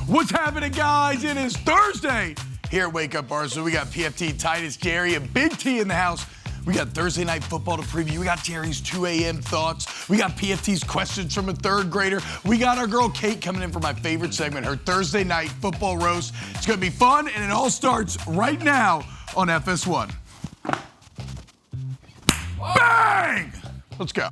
What's happening, guys? It is Thursday here at Wake Up Barstool. We got PFT, Titus, Jerry, and Big T in the house. We got Thursday night football to preview. We got Jerry's 2 a.m. thoughts. We got PFT's questions from a third grader. We got our girl Kate coming in for my favorite segment, her Thursday night football roast. It's going to be fun, and it all starts right now on FS1. Bang! Let's go.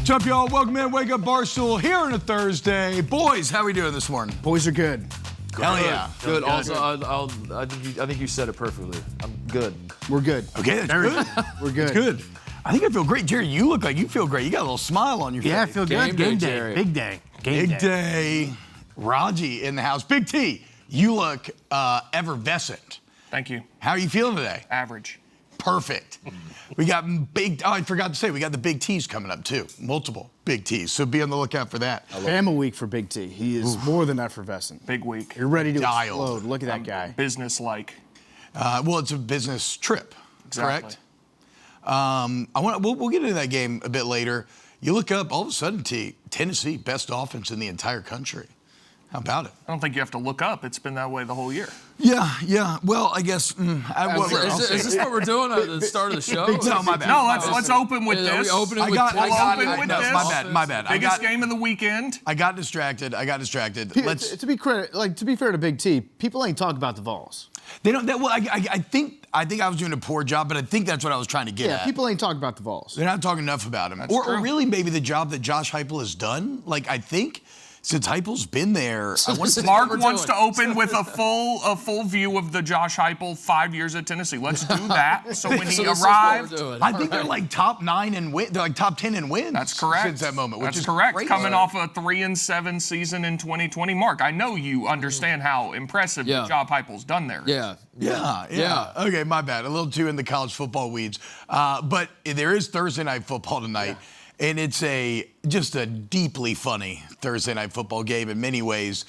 What's up, y'all? Welcome in, Wake Up Barstool here on a Thursday. Boys, how we doing this morning? Boys are good. Hell yeah. Good. Also, I think you said it perfectly. I'm good. We're good. Okay, that's good. We're good. That's good. I think I feel great. Jerry, you look like you feel great. You got a little smile on your face. Yeah, I feel good. Game day, Game day. Jerry. Big day. Big day. Raji in the house. Big T, you look effervescent. Thank you. How are you feeling today? Average. Perfect. We got I forgot to say, we got the big T's coming up too. Multiple big T's. So be on the lookout for that. Bama week for Big T. He is more than effervescent. Big week. You're ready to Dialed. explode. Look at that guy. Business-like. Well, it's a business trip, Exactly. correct? We'll get into that game a bit later. You look up, all of a sudden, Tennessee, best offense in the entire country. How about it? I don't think you have to look up. It's been that way the whole year. Yeah. Well, I guess. Is this what we're doing at the start of the show? No, my bad. No, let's open with Are this. we opening with My bad. Biggest game of the weekend. I got distracted. To be fair to Big T, people ain't talk about the Vols. They don't. I think I was doing a poor job, but I think that's what I was trying to get at. Yeah, people ain't talking about the Vols. They're not talking enough about him, or really maybe the job that Josh Heupel has done. Like I think. Since Heupel's been there, Mark wants to open with a full view of the Josh Heupel 5 years at Tennessee. Let's do that. So when he arrived, I think they're like top 9 in win. They're like top 10 in wins. That's correct. Since that moment, which That's is correct. Crazy. Coming off a 3-7 season in 2020. Mark, I know you understand how impressive the job Heupel's done there. Yeah. Okay, my bad. A little too in the college football weeds. But there is Thursday night football tonight. Yeah. And it's just a deeply funny Thursday night football game in many ways,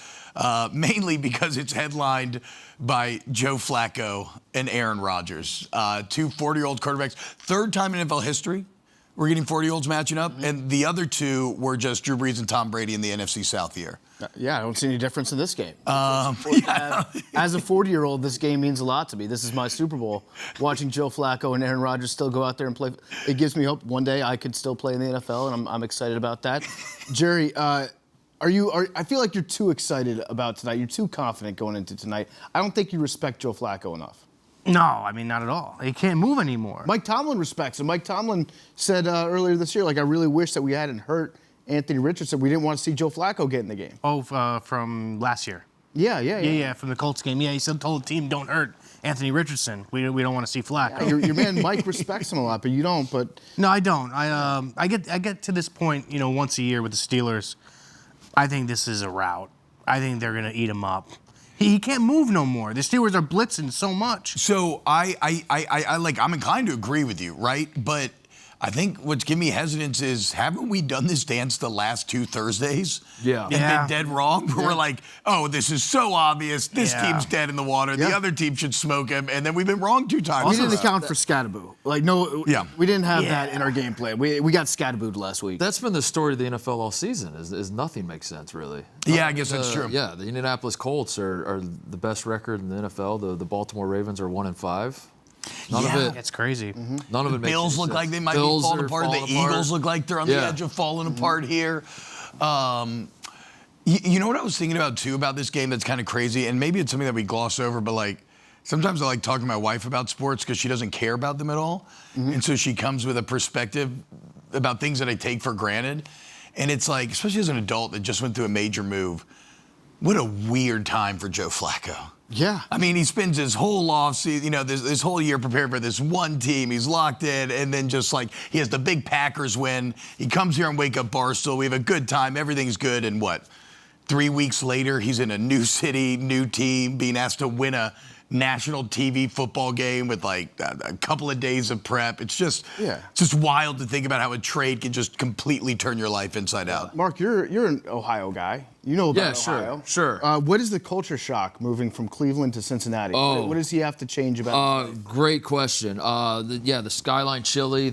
mainly because it's headlined by Joe Flacco and Aaron Rodgers, two 40-year-old quarterbacks. Third time in NFL history we're getting 40-year-olds matching up, and the other two were just Drew Brees and Tom Brady in the NFC South year. Yeah, I don't see any difference in this game. As a 40-year-old, this game means a lot to me. This is my Super Bowl. Watching Joe Flacco and Aaron Rodgers still go out there and play, it gives me hope one day I could still play in the NFL, and I'm excited about that. Jerry, I feel like you're too excited about tonight. You're too confident going into tonight. I don't think you respect Joe Flacco enough. No, I mean, not at all. He can't move anymore. Mike Tomlin respects him. Mike Tomlin said earlier this year, I really wish that we hadn't hurt Anthony Richardson. We didn't want to see Joe Flacco get in the game. Oh, from last year. Yeah, from the Colts game. Yeah, he still told the team, don't hurt Anthony Richardson. We don't want to see Flacco. Yeah, your man Mike respects him a lot, but you don't. But no, I don't. I get to this point, once a year with the Steelers. I think this is a rout. I think they're going to eat him up. He can't move no more. The Steelers are blitzing so much. So I'm inclined to agree with you, right? But I think what's giving me hesitance is, haven't we done this dance the last 2 Thursdays? Yeah. And been dead wrong? Where we're like, oh, this is so obvious. This team's dead in the water. Yeah. The other team should smoke him. And then we've been wrong 2 times. We didn't account for Scatterboo. We didn't have that in our game plan. We got Scatterbooed last week. That's been the story of the NFL all season, is nothing makes sense, really. Yeah, I guess that's true. Yeah, the Indianapolis Colts are the best record in the NFL. The Baltimore Ravens are 1-5. None of it. That's crazy. Mm-hmm. None of it makes Bills sense. look like they might be falling apart. The Eagles look like they're on the edge of falling apart here. You know what I was thinking about, too, about this game that's kind of crazy? And maybe it's something that we gloss over, but, sometimes I like talking to my wife about sports because she doesn't care about them at all. Mm-hmm. And so she comes with a perspective about things that I take for granted. And it's especially as an adult that just went through a major move, what a weird time for Joe Flacco. Yeah. I mean, he spends his whole offseason, this whole year prepared for this one team. He's locked in, and then he has the big Packers win. He comes here and Wake Up Barstool. We have a good time. Everything's good. And 3 weeks later, he's in a new city, new team, being asked to win a national TV football game with like a couple of days of prep. It's just wild to think about how a trade can just completely turn your life inside out. Mark, you're an Ohio guy. You know about Ohio. Sure. What is the culture shock moving from Cleveland to Cincinnati? What does he have to change about? Great question. The Skyline Chili.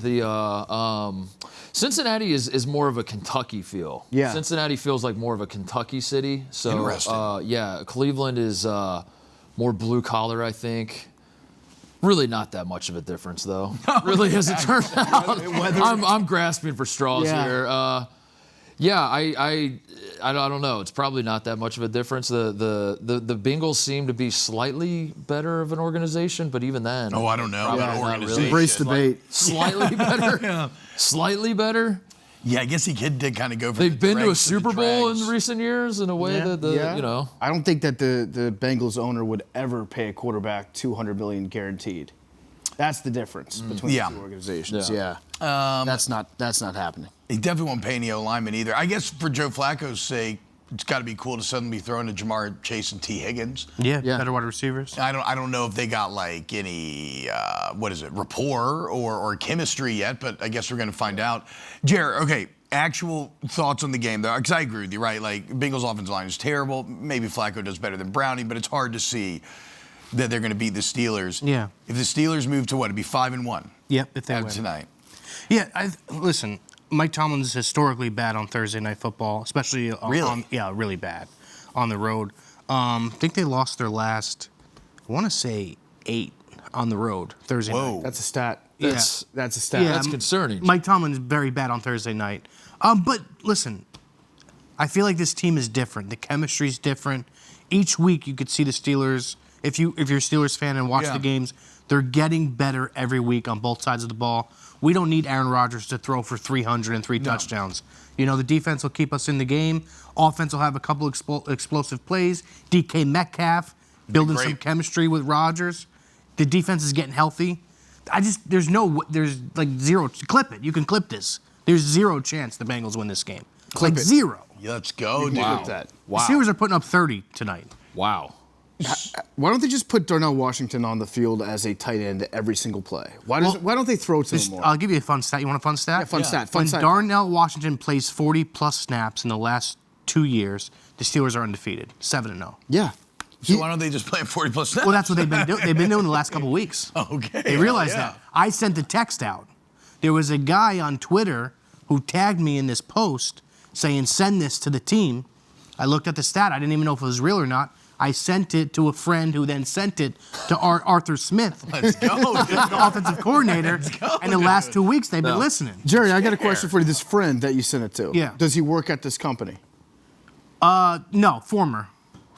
Cincinnati is more of a Kentucky feel. Yeah. Cincinnati feels like more of a Kentucky city. So Interesting. Cleveland is more blue collar, I think. Really not that much of a difference, though. Really, as it turns out. I'm grasping for straws here. I don't know. It's probably not that much of a difference. The Bengals seem to be slightly better of an organization, but even then. Oh, I don't know. probably About not organization. really. Embrace debate. Slightly better. Slightly better. Yeah, I guess he did kind of go for They've the been to a dregs Super the Bowl dregs. in recent years in a way that you know. I don't think that the Bengals owner would ever pay a quarterback $200 million guaranteed. That's the difference between the two organizations. Yeah. That's not happening. He definitely won't pay any O-lineman either. I guess for Joe Flacco's sake, it's got to be cool to suddenly be throwing to Jamar Chase and T. Higgins. Yeah, better wide receivers. I don't know if they got like any rapport or chemistry yet, but I guess we're going to find out. Jared, okay, actual thoughts on the game though, because I agree with you, right? Like Bengals offensive line is terrible. Maybe Flacco does better than Browning, but it's hard to see that they're going to beat the Steelers. Yeah. If the Steelers move to what, it'd be 5-1. Yep, if they Out win. tonight. Yeah, listen. Mike Tomlin's is historically bad on Thursday Night Football, especially really bad on the road. I think they lost their last, I want to say 8 on the road Thursday night. That's a stat. That's a stat. That's concerning. Mike Tomlin's very bad on Thursday night. But listen, I feel like this team is different. The chemistry's different. Each week you could see the Steelers. If you're a Steelers fan and watch the games, they're getting better every week on both sides of the ball. We don't need Aaron Rodgers to throw for 303 touchdowns. You know, the defense will keep us in the game. Offense will have a couple explosive plays. DK Metcalf building some chemistry with Rodgers. The defense is getting healthy. There's like zero. Clip it. You can clip this. There's zero chance the Bengals win this game. Clip it. Zero. Yeah, let's go, dude. Clip that. The Steelers are putting up 30 tonight. Wow. Why don't they just put Darnell Washington on the field as a tight end every single play? Why don't they throw to him more? I'll give you a fun stat. You want a fun stat? Yeah, fun stat. When Darnell Washington plays 40-plus snaps in the last 2 years, the Steelers are undefeated, 7-0. Yeah. So why don't they just play 40-plus snaps? Well, that's what they've been doing. They've been doing the last couple of weeks. Okay. They realized that. I sent the text out. There was a guy on Twitter who tagged me in this post saying, send this to the team. I looked at the stat. I didn't even know if it was real or not. I sent it to a friend who then sent it to Arthur Smith, Let's go, dude. the offensive coordinator. And the last 2 weeks, they've been listening. Jerry, I got a question for you. This friend that you sent it to. Yeah. Does he work at this company? No, former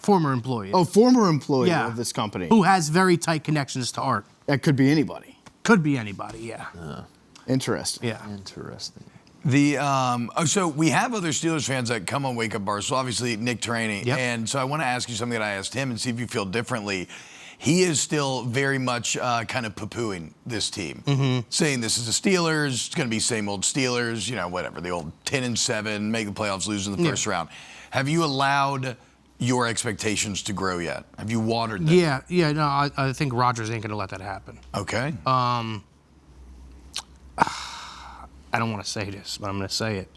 employee. Oh, former employee of this company. Who has very tight connections to Art. That could be anybody. Could be anybody, yeah. Interesting. Yeah. Interesting. So we have other Steelers fans that come on Wake Up Barstool, obviously Nick Traney. Yep. And so I want to ask you something that I asked him and see if you feel differently. He is still very much kind of poo-pooing this team, saying this is the Steelers, it's going to be same old Steelers, you know, whatever, the old 10-7, make the playoffs, lose in the first round. Have you allowed your expectations to grow yet? Have you watered them? Yeah, no, I think Rodgers ain't going to let that happen. Okay. I don't want to say this, but I'm going to say it.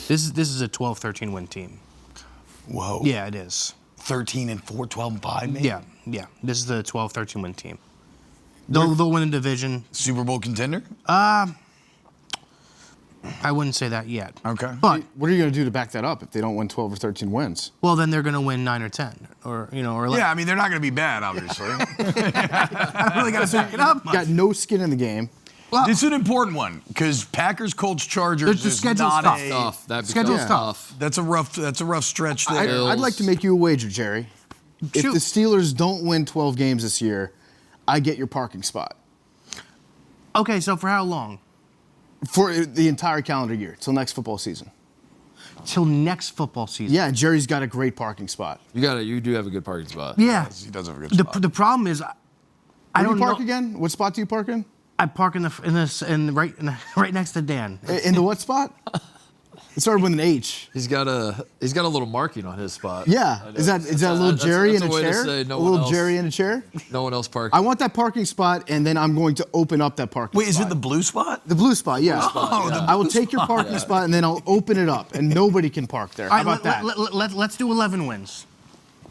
This is a 12-13 win team. Whoa. Yeah, it is. 13-4, 12-5, maybe? Yeah. This is the 12-13 win team. They'll win the division. Super Bowl contender? I wouldn't say that yet. Okay. But What are you going to do to back that up if they don't win 12 or 13 wins? well, then they're going to win 9 or 10, or less. Yeah, I mean, they're not going to be bad, obviously. I don't really got to back it up. Got no skin in the game. Well, This is an important one because Packers, Colts, Chargers The is schedule's not tough. Tough. That Schedule's becomes tough. That's a rough stretch there. I'd like to make you a wager, Jerry. If Shoot. the Steelers don't win 12 games this year, I get your parking spot. okay, so for how long? For the entire calendar year, till next football season. Till next football season. Yeah, Jerry's got a great parking spot. You do have a good parking spot. Yeah. He does have a good spot. The problem is, I Where do don't you park know. again? What spot do you park in? I park right next to Dan. In the what spot? It started with an H. He's got a little marking on his spot. Yeah. Is that a little Jerry in a way to chair? say no a one little else- Jerry in a chair? No one else parking. I want that parking spot, and then I'm going to open up that parking Wait, spot. is it the blue spot? The blue spot, yeah. yeah. I will take your parking spot, and then I'll open it up, and nobody can park there. How All right, about that? let's do 11 wins.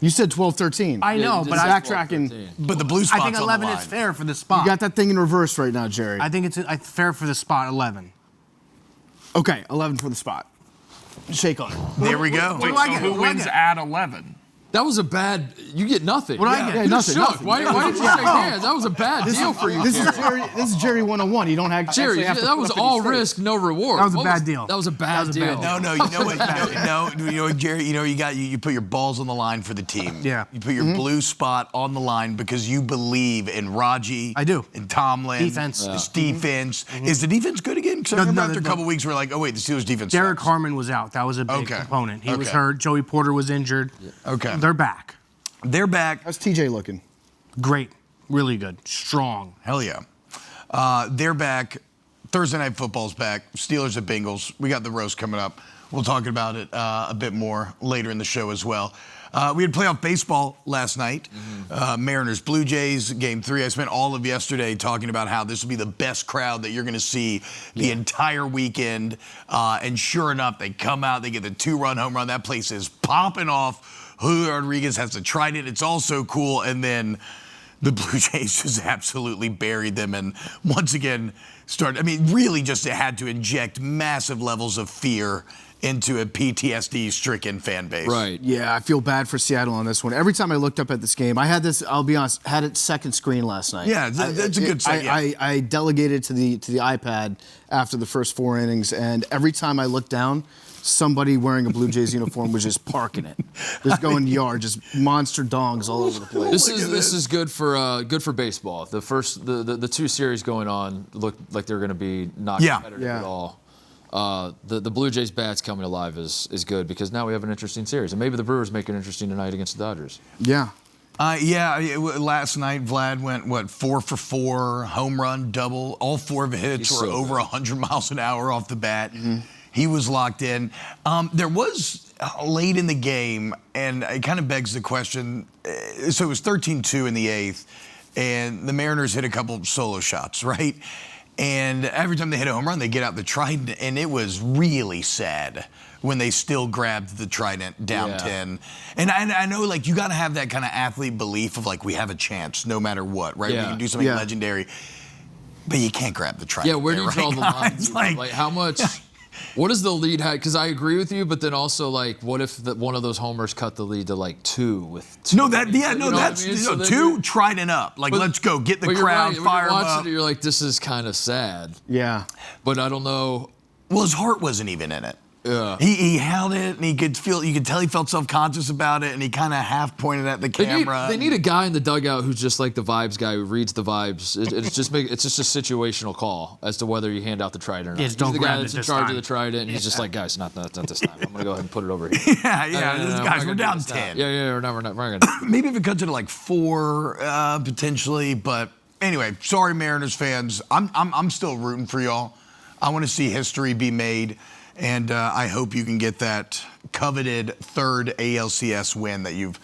You said 12, 13. I know, you but did I say backtracking. 12-13. But the blue spot's think on 11 the is line. fair for the spot. You got that thing in reverse right now, Jerry. I think it's fair for the spot 11. Okay, 11 for the spot. Shake on it. There we go. Wait, do I so get? who What do I wins get? at 11? That was a bad. You get nothing. What do I get? Yeah, You nothing. shook. nothing. Why did you shake hands? That was a bad deal for you. This is Jerry 101. You don't have Jerry, actually have to that put was up any all straight. risk, no reward. That was a What bad deal. That was a bad That was a bad deal. deal. No, you know what? You know what, Jerry? You know you put your balls on the line for the team. Yeah. You put your blue spot on the line because you believe in Raji. I do. In Tomlin. Defense. His defense. Is the defense good again? Because I remember after a couple weeks, we're like, oh wait, the Steelers defense. Derek sucks. Harmon was out. That was a big Okay. component. He was Okay. hurt. Joey Porter was injured. Okay. They're back. They're back. How's TJ looking? Great. Really good. Strong. Hell yeah. They're back. Thursday Night Football's back. Steelers at Bengals. We got the roast coming up. We'll talk about it a bit more later in the show as well. We had playoff baseball last night. Mariners, Blue Jays, Game 3. I spent all of yesterday talking about how this will be the best crowd that you're going to see the entire weekend. And sure enough, they come out, they get the 2-run home run. That place is popping off. Julio Rodriguez has to try it. It's all so cool. And then the Blue Jays just absolutely buried them. And once again, really just had to inject massive levels of fear into a PTSD-stricken fan base. Right. Yeah, I feel bad for Seattle on this one. Every time I looked up at this game, I had this, I'll be honest, had it second screen last night. Yeah, that's a good sign. I delegated to the iPad after the first 4 innings, and every time I looked down, somebody wearing a Blue Jays uniform was just parking it. Just going yard, just monster dongs all over the place. This is good for baseball. The 2 series going on looked like they're going to be not competitive at all. The Blue Jays bats coming alive is good because now we have an interesting series, and maybe the Brewers make it interesting tonight against the Dodgers. Yeah. Last night Vlad went 4 for 4, home run, double. All 4 of the hits were over 100 miles an hour off the bat. He was locked in. There was late in the game, and it kind of begs the question. So it was 13-2 in the 8th, and the Mariners hit a couple solo shots, right? And every time they hit a home run, they get out the trident, and it was really sad when they still grabbed the trident down 10. And I know, like, you got to have that kind of athlete belief of, like, we have a chance no matter what, right? We can do something legendary. But you can't grab the trident. Yeah, where do you draw the line? Like how much? What is the lead? Because I agree with you, but then also, like, what if one of those homers cut the lead to like 2 with 2? No, that's 2 trident up. Like, let's go, get the crowd, fire them up. You're like, this is kind of sad. Yeah. But I don't know. Well, his heart wasn't even in it. Yeah. He held it, and you could tell he felt self-conscious about it, and he kind of half pointed at the camera. They need a guy in the dugout who's just like the vibes guy who reads the vibes. It's just a situational call as to whether you hand out the trident or not. Yes, don't he's the guy grab it that's in this charge time. of the trident, and he's just like, guys, not this time. I'm gonna go ahead and put it over here. Guys, we're down 10. Yeah, we're not gonna. Maybe if it cuts it to like 4, potentially. But anyway, sorry, Mariners fans. I'm still rooting for y'all. I want to see history be made. And I hope you can get that coveted 3rd ALCS win that you've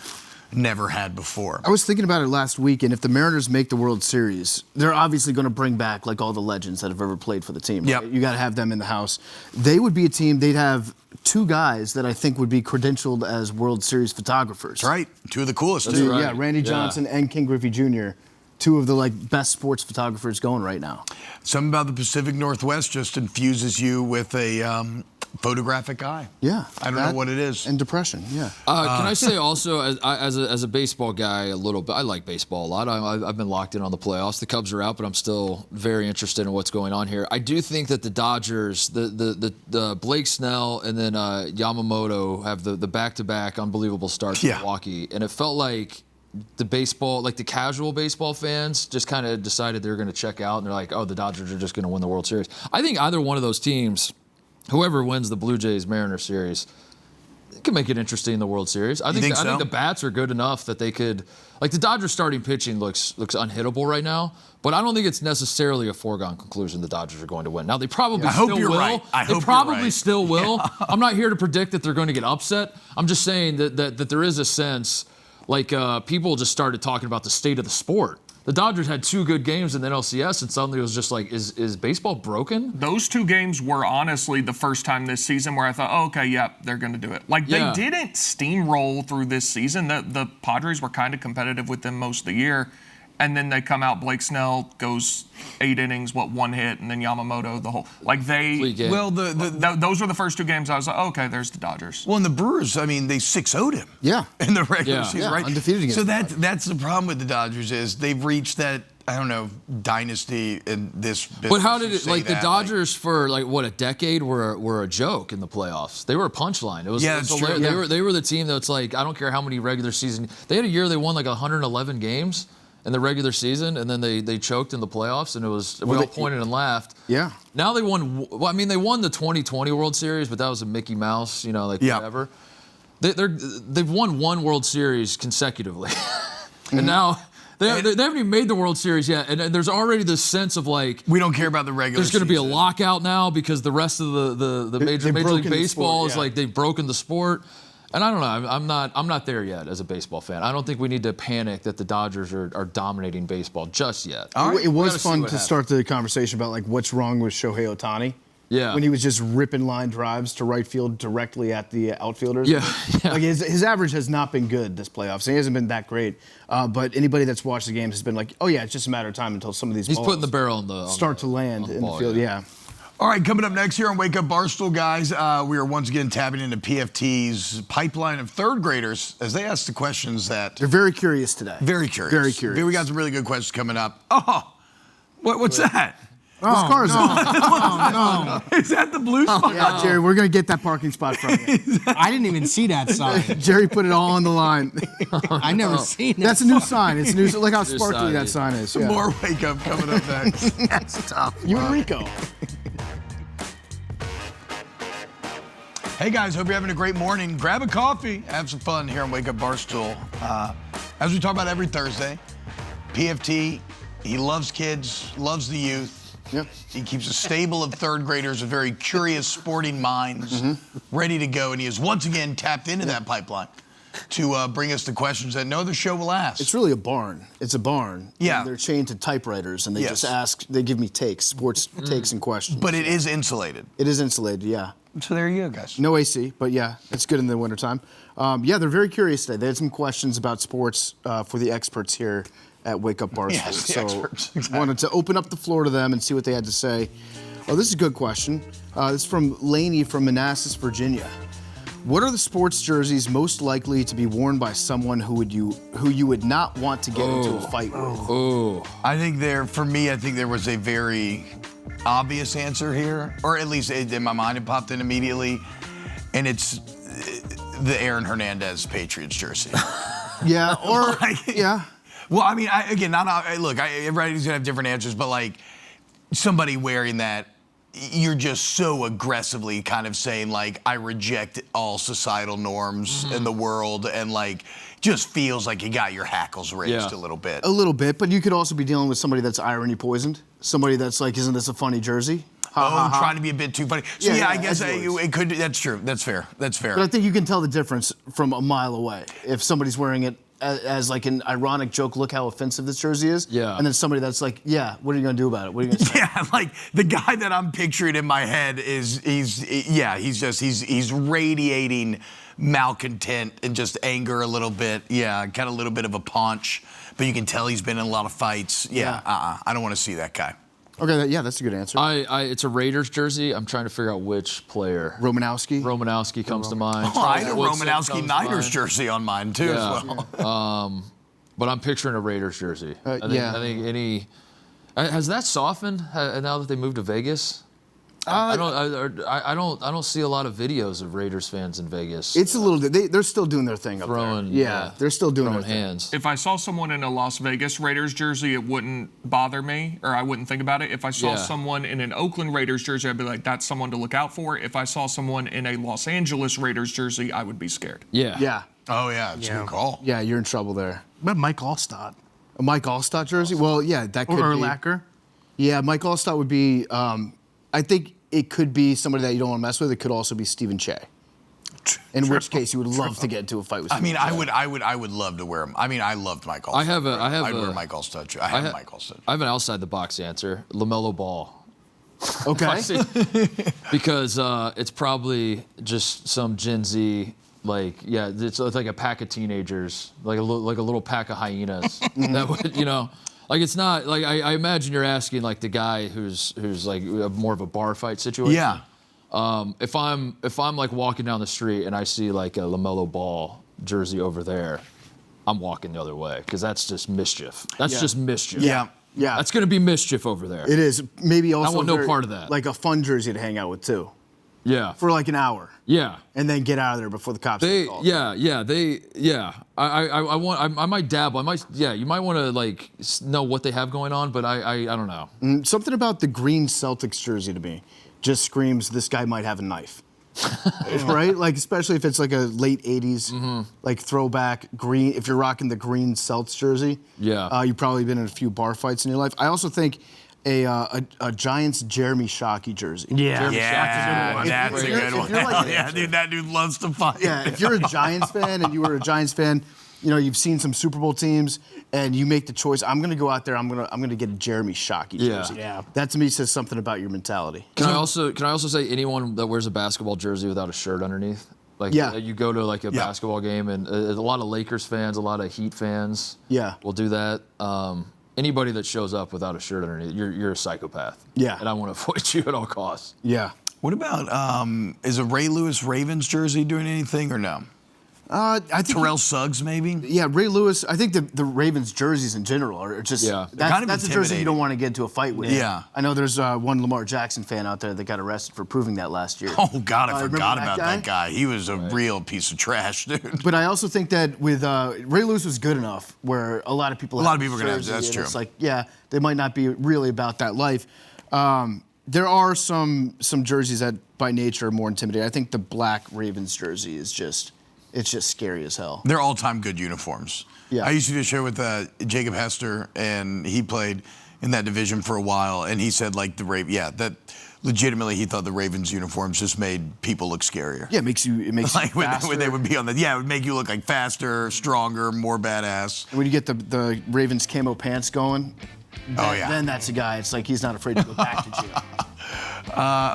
never had before. I was thinking about it last week, and if the Mariners make the World Series, they're obviously going to bring back like all the legends that have ever played for the team. Right? Yep. You got to have them in the house. They would be a team. They'd have 2 guys that I think would be credentialed as World Series photographers. That's right. 2 of the coolest, That's too. right. Yeah, Randy Johnson and King Griffey Jr., 2 of the best sports photographers going right now. Something about the Pacific Northwest just infuses you with a photographic eye. Yeah. I don't know what it is. And depression, yeah. Can I say also, as a baseball guy, a little bit, I like baseball a lot. I've been locked in on the playoffs. The Cubs are out, but I'm still very interested in what's going on here. I do think that the Dodgers, the Blake Snell and then Yamamoto have the back-to-back unbelievable starts in Milwaukee, and it felt like the baseball, like the casual baseball fans, just kind of decided they were going to check out, and they're like, oh, the Dodgers are just going to win the World Series. I think either one of those teams, whoever wins the Blue Jays Mariners series, It can make it interesting in the World Series. I think the bats are good enough that they could. Like the Dodgers starting pitching looks unhittable right now, but I don't think it's necessarily a foregone conclusion the Dodgers are going to win. Now they probably still will. Right. They probably still will. Yeah. I'm not here to predict that they're going to get upset. I'm just saying that there is a sense, like people just started talking about the state of the sport. The Dodgers had 2 good games in the NLCS, and suddenly it was just like, is baseball broken? Those 2 games were honestly the first time this season where I thought, oh, okay, yeah, they're going to do it. Like, they didn't steamroll through this season. The Padres were kind of competitive with them most of the year. And then they come out, Blake Snell goes 8 innings, 1 hit, and then Yamamoto, the whole. Like, those were the first 2 games I was like, oh, okay, there's the Dodgers. Well, and the Brewers, I mean, they 6-0'd him. Yeah. In the regular season, right? Undefeated against So that's the problem with the Dodgers is they've reached that, I don't know, dynasty in this business. But how did it, like, the Dodgers for, like, what, a decade were a joke in the playoffs? They were a punchline. It was, that's true. They were the team that's like, I don't care how many regular season. They had a year they won like 111 games in the regular season, and then they choked in the playoffs, and we all pointed and laughed. Yeah. Now they won. Well, I mean, they won the 2020 World Series, but that was a Mickey Mouse, whatever. They've won 1 World Series consecutively, and now they haven't even made the World Series yet. And there's already this sense of like we don't care about the regular. There's going to be a lockout now because the rest of the Major League Baseball is like they've broken the sport. And I don't know. I'm not there yet as a baseball fan. I don't think we need to panic that the Dodgers are dominating baseball just yet. It was fun to start the conversation about like what's wrong with Shohei Ohtani. Yeah. When he was just ripping line drives to right field directly at the outfielders. Yeah. Like his average has not been good this playoffs. He hasn't been that great. But anybody that's watched the games has been like, oh yeah, it's just a matter of time until some of these balls putting the barrel to land in the field. Yeah. All right, coming up next here on Wake Up Barstool, guys, we are once again tapping into PFT's pipeline of 3rd graders as they ask the questions that... They're very curious today. Very curious. Very curious. We got some really good questions coming up. Oh, what's that? This car's on. Is that the blue spot? Yeah, Jerry, we're going to get that parking spot from you. I didn't even see that sign. Jerry put it all on the line. I never seen it. That's a new sign. It's new. Look how sparkly that sign is. Yeah. More Wake Up coming up next. That's tough. You and Rico. Hey guys, hope you're having a great morning. Grab a coffee, have some fun here on Wake Up Barstool. As we talk about every Thursday, PFT, he loves kids, loves the youth. Yep. He keeps a stable of 3rd graders with very curious sporting minds ready to go, and he has once again tapped into that pipeline to bring us the questions that no other show will ask. It's really a barn. It's a barn. Yeah. And they're chained to typewriters, and they just ask, they give me sports takes and questions. But it is insulated. It is insulated, yeah. So there you go, guys. No AC, but yeah, it's good in the wintertime. They're very curious today. They had some questions about sports for the experts here at Wake Up Barstool. Yes, the experts. Exactly. Wanted to open up the floor to them and see what they had to say. Oh, this is a good question. This is from Laney from Manassas, Virginia. What are the sports jerseys most likely to be worn by someone who you would not want to get into a fight with? Oh. I think there was a very obvious answer here, or at least in my mind it popped in immediately, and it's the Aaron Hernandez Patriots jersey. Yeah, or yeah. Well, I mean, everybody's gonna have different answers, but like somebody wearing that, you're just so aggressively kind of saying like, I reject all societal norms in the world, and like just feels like you got your hackles raised a little bit. A little bit, but you could also be dealing with somebody that's irony poisoned. Somebody that's like, isn't this a funny jersey? Trying to be a bit too funny. So I guess it could. That's true. That's fair. But I think you can tell the difference from a mile away if somebody's wearing it as like an ironic joke. Look how offensive this jersey is. Yeah. And then somebody that's like, yeah, what are you gonna do about it? What are you gonna say? Yeah, like the guy that I'm picturing in my head he's radiating malcontent and just anger a little bit. Yeah, got a little bit of a paunch, but you can tell he's been in a lot of fights. I don't want to see that guy. Okay, that's a good answer. It's a Raiders jersey. I'm trying to figure out which player. Romanowski comes to mind. Oh, I had a Romanowski Niners jersey on mine too as well. But I'm picturing a Raiders jersey. I think has that softened now that they moved to Vegas? I don't see a lot of videos of Raiders fans in Vegas. It's a little. They're still doing their thing up Throwing, there. Yeah, they're still doing their throwing thing. hands. If I saw someone in a Las Vegas Raiders jersey, it wouldn't bother me, or I wouldn't think about it. If I saw someone in an Oakland Raiders jersey, I'd be like, that's someone to look out for. If I saw someone in a Los Angeles Raiders jersey, I would be scared. Yeah. Yeah. Oh, yeah, it's a good call. Yeah, you're in trouble there. But Mike Allstott. A Mike Allstott jersey? Well, yeah, that could Or be. Urlacher. Yeah, Mike Allstott would be. I think it could be somebody that you don't want to mess with. It could also be Stephen Che. In which case, you would love to get into a fight with. I mean, Stephen Che. I would love to wear him. I mean, I loved Mike Allstott. I'd wear Mike Allstott. I have Mike Allstott. I have an outside the box answer. LaMelo Ball. Okay. Because it's probably just some Gen Z. It's like a pack of teenagers, like a little pack of hyenas. That would, like it's not like I imagine you're asking like the guy who's like more of a bar fight situation. Yeah. If I'm like walking down the street and I see like a LaMelo Ball jersey over there, I'm walking the other way because that's just mischief. That's just mischief. Yeah. Yeah. That's gonna be mischief over there. It is. Maybe also. I want no part of that. Like a fun jersey to hang out with too, Yeah. for like an hour, Yeah. and then get out of there before the cops get called. I might dabble. You might want to like know what they have going on, but I don't know. Something about the green Celtics jersey to me just screams this guy might have a knife. Right? Like, especially if it's like a late 80s, like throwback green. If you're rocking the green Celts jersey, you've probably been in a few bar fights in your life. I also think a Giants Jeremy Shockey jersey. Yeah. Yeah, that's a good one. If you're like, Yeah, dude, that dude loves to fight. yeah, if you're a Giants fan and you were a Giants fan, you've seen some Super Bowl teams, and you make the choice. I'm gonna go out there. I'm gonna get a Jeremy Shockey jersey. Yeah. That to me says something about your mentality. Can I also say anyone that wears a basketball jersey without a shirt underneath? Like you go to like a basketball game and a lot of Lakers fans, a lot of Heat fans. Yeah. will do that. Anybody that shows up without a shirt underneath, you're a psychopath. Yeah. And I want to avoid you at all costs. Yeah. What about, is a Ray Lewis Ravens jersey doing anything or no? I think Terrell Suggs, maybe? Yeah, Ray Lewis. I think the Ravens jerseys in general are just Yeah. kind of that's a jersey you intimidating. don't want to get into a fight with. Yeah. I know there's one Lamar Jackson fan out there that got arrested for proving that last year. Oh, God, I remember forgot that about guy? that guy. He was a real piece of trash, dude. But I also think that with Ray Lewis was good enough where a lot of people. A lot of people are gonna have- jersey, that's and true. It's like they might not be really about that life. There are some jerseys that by nature are more intimidating. I think the black Ravens jersey is just scary as hell. They're all-time good uniforms. Yeah. I used to do a show with Jacob Hester, and he played in that division for a while, and he said, like, that legitimately he thought the Ravens uniforms just made people look scarier. Yeah, it makes you Like faster. when they would be on the, it would make you look like faster, stronger, more badass. When you get the Ravens camo pants going, then that's a guy. It's like he's not afraid to go back to jail.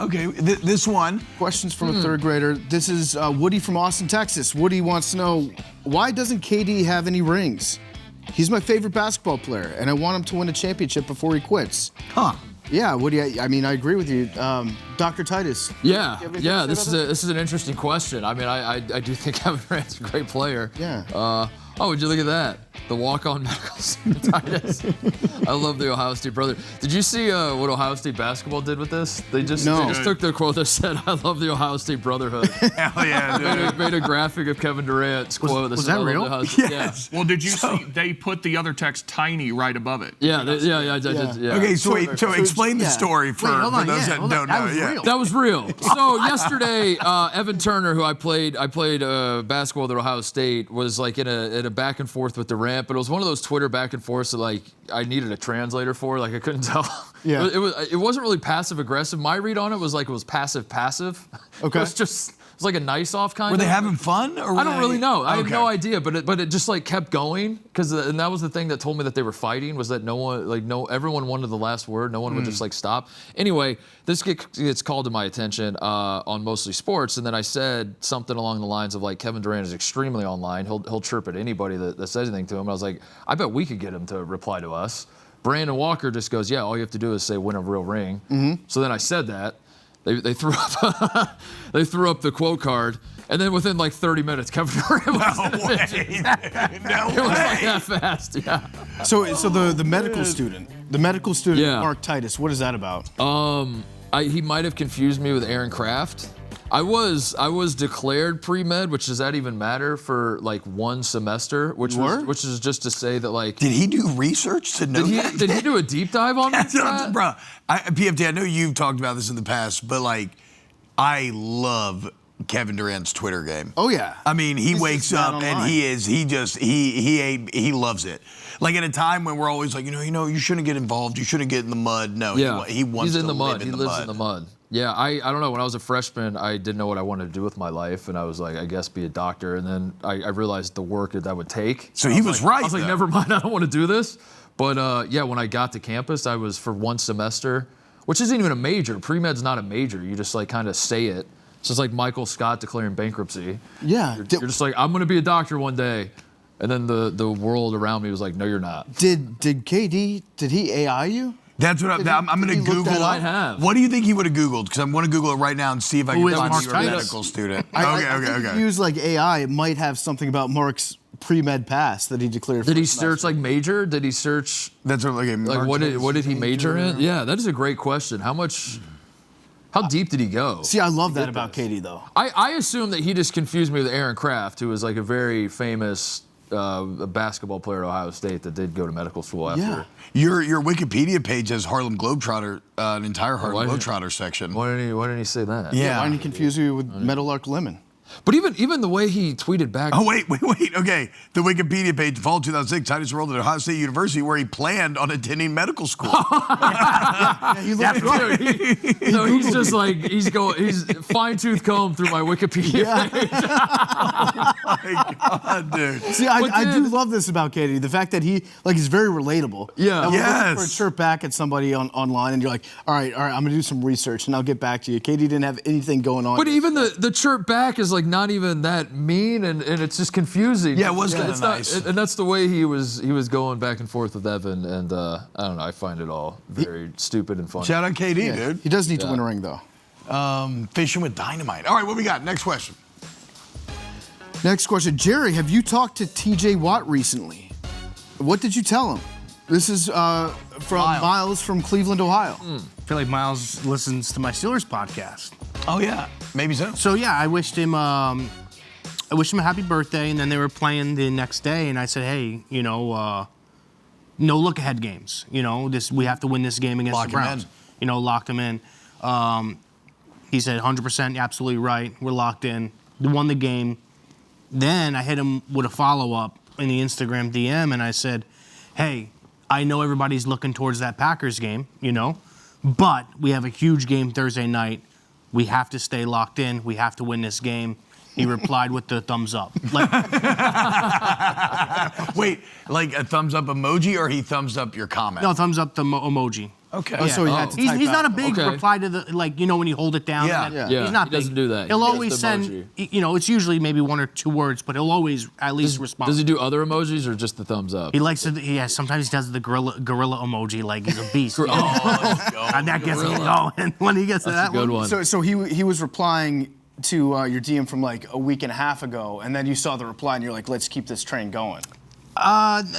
Okay, this one. Questions from a third grader. This is Woody from Austin, Texas. Woody wants to know, why doesn't KD have any rings? He's my favorite basketball player, and I want him to win a championship before he quits. Huh. Yeah, Woody, I mean, I agree with you. Dr. Titus. Yeah, you have anything to say about this is an interesting question. I mean, I do think Kevin Durant's a great player. Yeah. Would you look at that? The walk-on medical student Titus. I love the Ohio State brother. Did you see what Ohio State basketball did with this? They just took their quote that said, "I love the Ohio State brotherhood." Hell yeah, dude. made a graphic of Kevin Durant's quote. was that "I love real? the Ohio State-" Yes. Well, did you see they put the other text tiny right above it? Yeah. I did. Yeah. Okay, so wait, so explain the yeah. story for hold on, those that hold don't on. That know. was Yeah. real. That was real. So yesterday, Evan Turner, who I played basketball at Ohio State, was like in a back and forth with Durant, but it was one of those Twitter back and forths that like I needed a translator for. Like I couldn't tell. Yeah. It wasn't really passive aggressive. My read on it was like it was passive passive. Okay. It was like a nice off kind Were of. they having fun? Or I don't really know. I have Okay. no idea, but it just like kept going and that was the thing that told me that they were fighting was that everyone wanted the last word. No one would just like stop. Anyway, this gets called to my attention on Mostly Sports, and then I said something along the lines of like Kevin Durant is extremely online. He'll chirp at anybody that says anything to him. And I was like, I bet we could get him to reply to us. Brandon Walker just goes, yeah, all you have to do is say win a real ring. Mm-hmm. So then I said that. They threw up they threw up the quote card, and then within like 30 minutes, Kevin Durant was in the picture. No It was like way. that fast, yeah. So the medical student, Yeah. Mark Titus, what is that about? He might have confused me with Aaron Kraft. I was declared pre-med, which does that even matter for like one semester? Which is just to say that like. Did he do research to know that? Did he do a deep dive on that? Bro, PFT, I know you've talked about this in the past, but like, I love Kevin Durant's Twitter game. Oh yeah. I mean, he wakes up and he loves it. Like at a time when we're always like, you shouldn't get involved. You shouldn't get in the mud. No, he wants He's in to the mud. live in He the lives mud. in the mud. Yeah, I don't know. When I was a freshman, I didn't know what I wanted to do with my life, and I was like, I guess be a doctor. And then I realized the work that would take. So he was right. I was like, never mind. I don't want to do this. But yeah, when I got to campus, I was for one semester, which isn't even a major. Pre-med's not a major. You just like kind of say it. So it's like Michael Scott declaring bankruptcy. Yeah. You're just like, I'm going to be a doctor one day. And then the world around me was like, no, you're not. Did KD, did he AI you? That's what I'm going to Google. I have. What do you think he would have Googled? Because I'm going to Google it right now and see if I can is find Mark you a Titus? medical student. I think if Okay. you use like AI, it might have something about Mark's pre-med pass that he declared. Did he first search semester. like major? Did he search That's what like what did he major in? Yeah, that is a great question. How deep did he go? See, I love that about KD though. I assume that he just confused me with Aaron Kraft, who was like a very famous basketball player at Ohio State that did go to medical school after. Yeah. Your Wikipedia page has Harlem Globetrotter, an entire Harlem Globetrotter section. Why didn't he say that? Yeah. Why didn't he confuse you with Meadowlark Lemon? But even the way he tweeted back. Oh, wait. Okay. The Wikipedia page, fall 2006, Titus enrolled at Ohio State University where he planned on attending medical school. Yeah, he looked So he's just like, he's fine-tooth comb through my Wikipedia page. My God, dude. See, I do love this about KD. The fact that he is very relatable. Yeah. That we're looking for a Yes. chirp back at somebody online, and you're like, all right, I'm gonna do some research, and I'll get back to you. KD didn't have anything going on. But even the chirp back is like not even that mean, and it's just confusing. Yeah, it was kinda It's not- nice. and that's the way he was going back and forth with Evan, and I don't know. I find it all very stupid and funny. Shout out KD, Yeah, dude. he does need to win a ring though. Fishing with dynamite. All right, what we got? Next question. Next question, Jerry. Have you talked to TJ Watt recently? What did you tell him? This is from Miles from Cleveland, Ohio. I feel like Miles listens to my Steelers podcast. Oh, yeah. Maybe so. So yeah, I wished him a happy birthday, and then they were playing the next day, and I said, hey, no look ahead games. We have to win this game against Lock the him Browns. in. Locked him in. He said 100%, absolutely right. We're locked in. They won the game. Then I hit him with a follow-up in the Instagram DM, and I said, hey, I know everybody's looking towards that Packers game, but we have a huge game Thursday night. We have to stay locked in. We have to win this game. He replied with the thumbs up. Wait, like a thumbs up emoji or he thumbs up your comment? No, thumbs up the emoji. Okay. Oh, so he had to He's type not a out. big Okay. reply to the, when you hold it down. Yeah. and that- Yeah, He's not he doesn't big. do that. He'll He does always the send, emoji. it's usually maybe 1 or 2 words, but he'll always at least respond. Does he do other emojis or just the thumbs up? He likes to, sometimes he does the gorilla emoji like he's a beast. Oh, let's go. And that gets me going when he gets to That's that a good one. one. So he was replying to your DM from like a week and a half ago, and then you saw the reply, and you're like, let's keep this train going.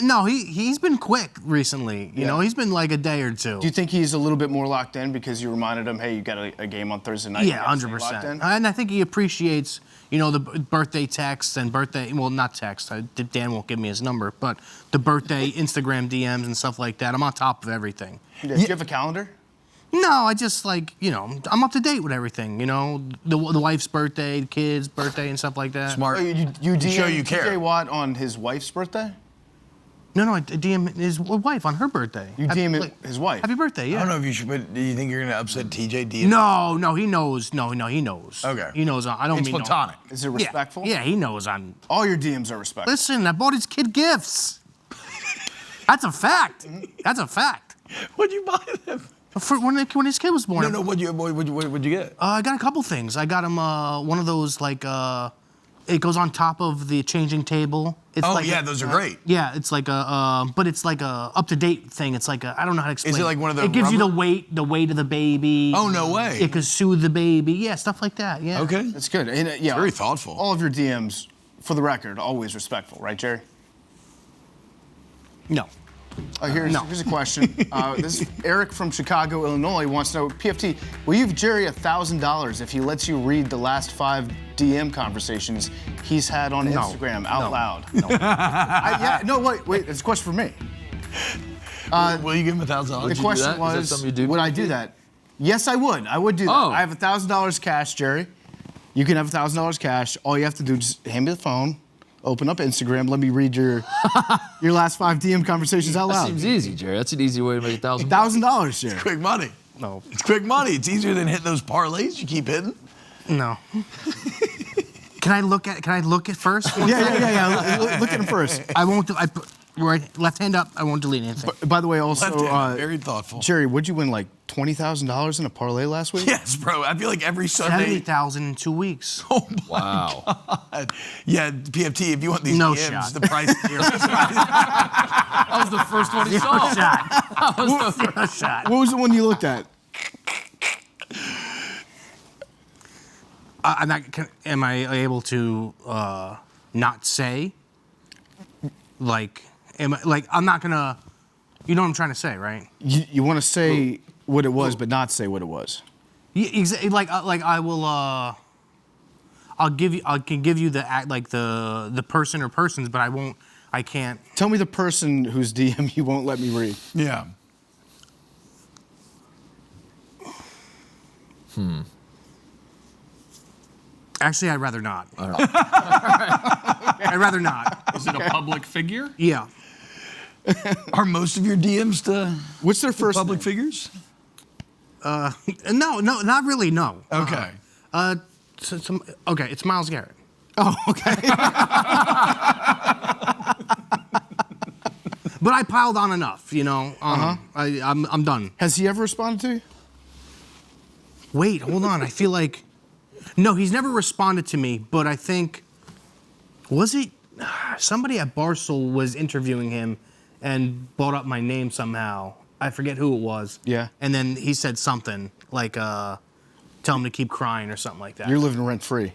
No, he's been quick recently. You know, he's been like a day or two. Do you think he's a little bit more locked in because you reminded him, hey, you got a game on Thursday night? Yeah, you gotta stay locked 100%. in? And I think he appreciates, the birthday texts and not text. Dan won't give me his number, but the birthday Instagram DMs and stuff like that. I'm on top of everything. Yeah. Do you have a calendar? No, I just I'm up to date with everything. The wife's birthday, the kid's birthday, and stuff like that. Smart. Oh, you show DM you care. TJ Watt on his wife's birthday? No, I DM his wife on her birthday. You DM his wife? Happy birthday, yeah. I don't know if you should, but do you think you're going to upset TJ? No, he knows. No, he knows. Okay. He knows. I don't It's mean no. platonic. Is it respectful? Yeah, he knows I'm. All your DMs are respectful. Listen, I bought his kid gifts. That's a fact. That's a fact. What'd you buy them? For when his kid was born. No, what'd you get? I got a couple things. I got him one of those it goes on top of the changing table. It's Those are great. Yeah, it's like but it's like a up-to-date thing. It's like I don't know how to explain. Is it like one of the It gives you rubber- the weight of the baby. Oh, no way. It could soothe the baby. Yeah, stuff like that. Yeah. Okay. That's good. And, Very thoughtful. All of your DMs, for the record, always respectful, right, Jerry? No. Here's a question. This is Eric from Chicago, Illinois wants to know, PFT, will you give Jerry $1,000 if he lets you read the last 5 DM conversations he's had on Instagram out loud? No. Wait, it's a question for me. Will you give him $1,000? The question was, would I do that? Yes, I would. I would do that. I have $1,000 cash, Jerry. You can have $1,000 cash. All you have to do is just hand me the phone, open up Instagram, let me read your last 5 DM conversations out loud. That seems easy, Jerry. That's an easy way to make $1,000. $1,000, Jerry. Quick money. No. It's quick money. It's easier than hitting those parlays you keep hitting. No. Can I look at first? Yeah. Look at him first. I won't. Right, left hand up. I won't delete anything. By the way, also, very thoughtful. Jerry, would you win like $20,000 in a parlay last week? Yes, bro. I feel like every Sunday. 70,000 in 2 weeks. Oh my Wow. God. Yeah, PFT. If you want these No DMs, shot. the price. That was the first one he saw. No shot. What was the one you looked at? Am I able to not say? I'm not gonna. You know what I'm trying to say, right? You want to say what it was, but not say what it was. I will. I can give you the person or persons, but I won't. I can't. Tell me the person whose DM you won't let me read. Yeah. Actually, I'd rather not. I'd rather not. Is it a public figure? Yeah. Are most of your DMs to What's their first public name? figures? No, not really. No. Okay. Okay, it's Myles Garrett. Oh, okay. But I piled on enough, you know. I'm done. Has he ever responded to you? Wait, hold on. I feel like no, he's never responded to me. But I think somebody at Barstool was interviewing him and brought up my name somehow. I forget who it was. Yeah. And then he said something like, "Tell him to keep crying" or something like that. You're living rent free.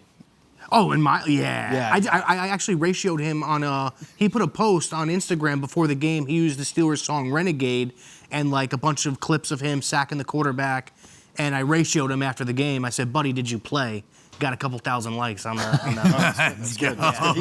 Oh, and Yeah. I actually ratioed him on he put a post on Instagram before the game. He used the Steelers song Renegade and like a bunch of clips of him sacking the quarterback. And I ratioed him after the game. I said, "Buddy, did you play?" Got a couple thousand likes on that. Let's go,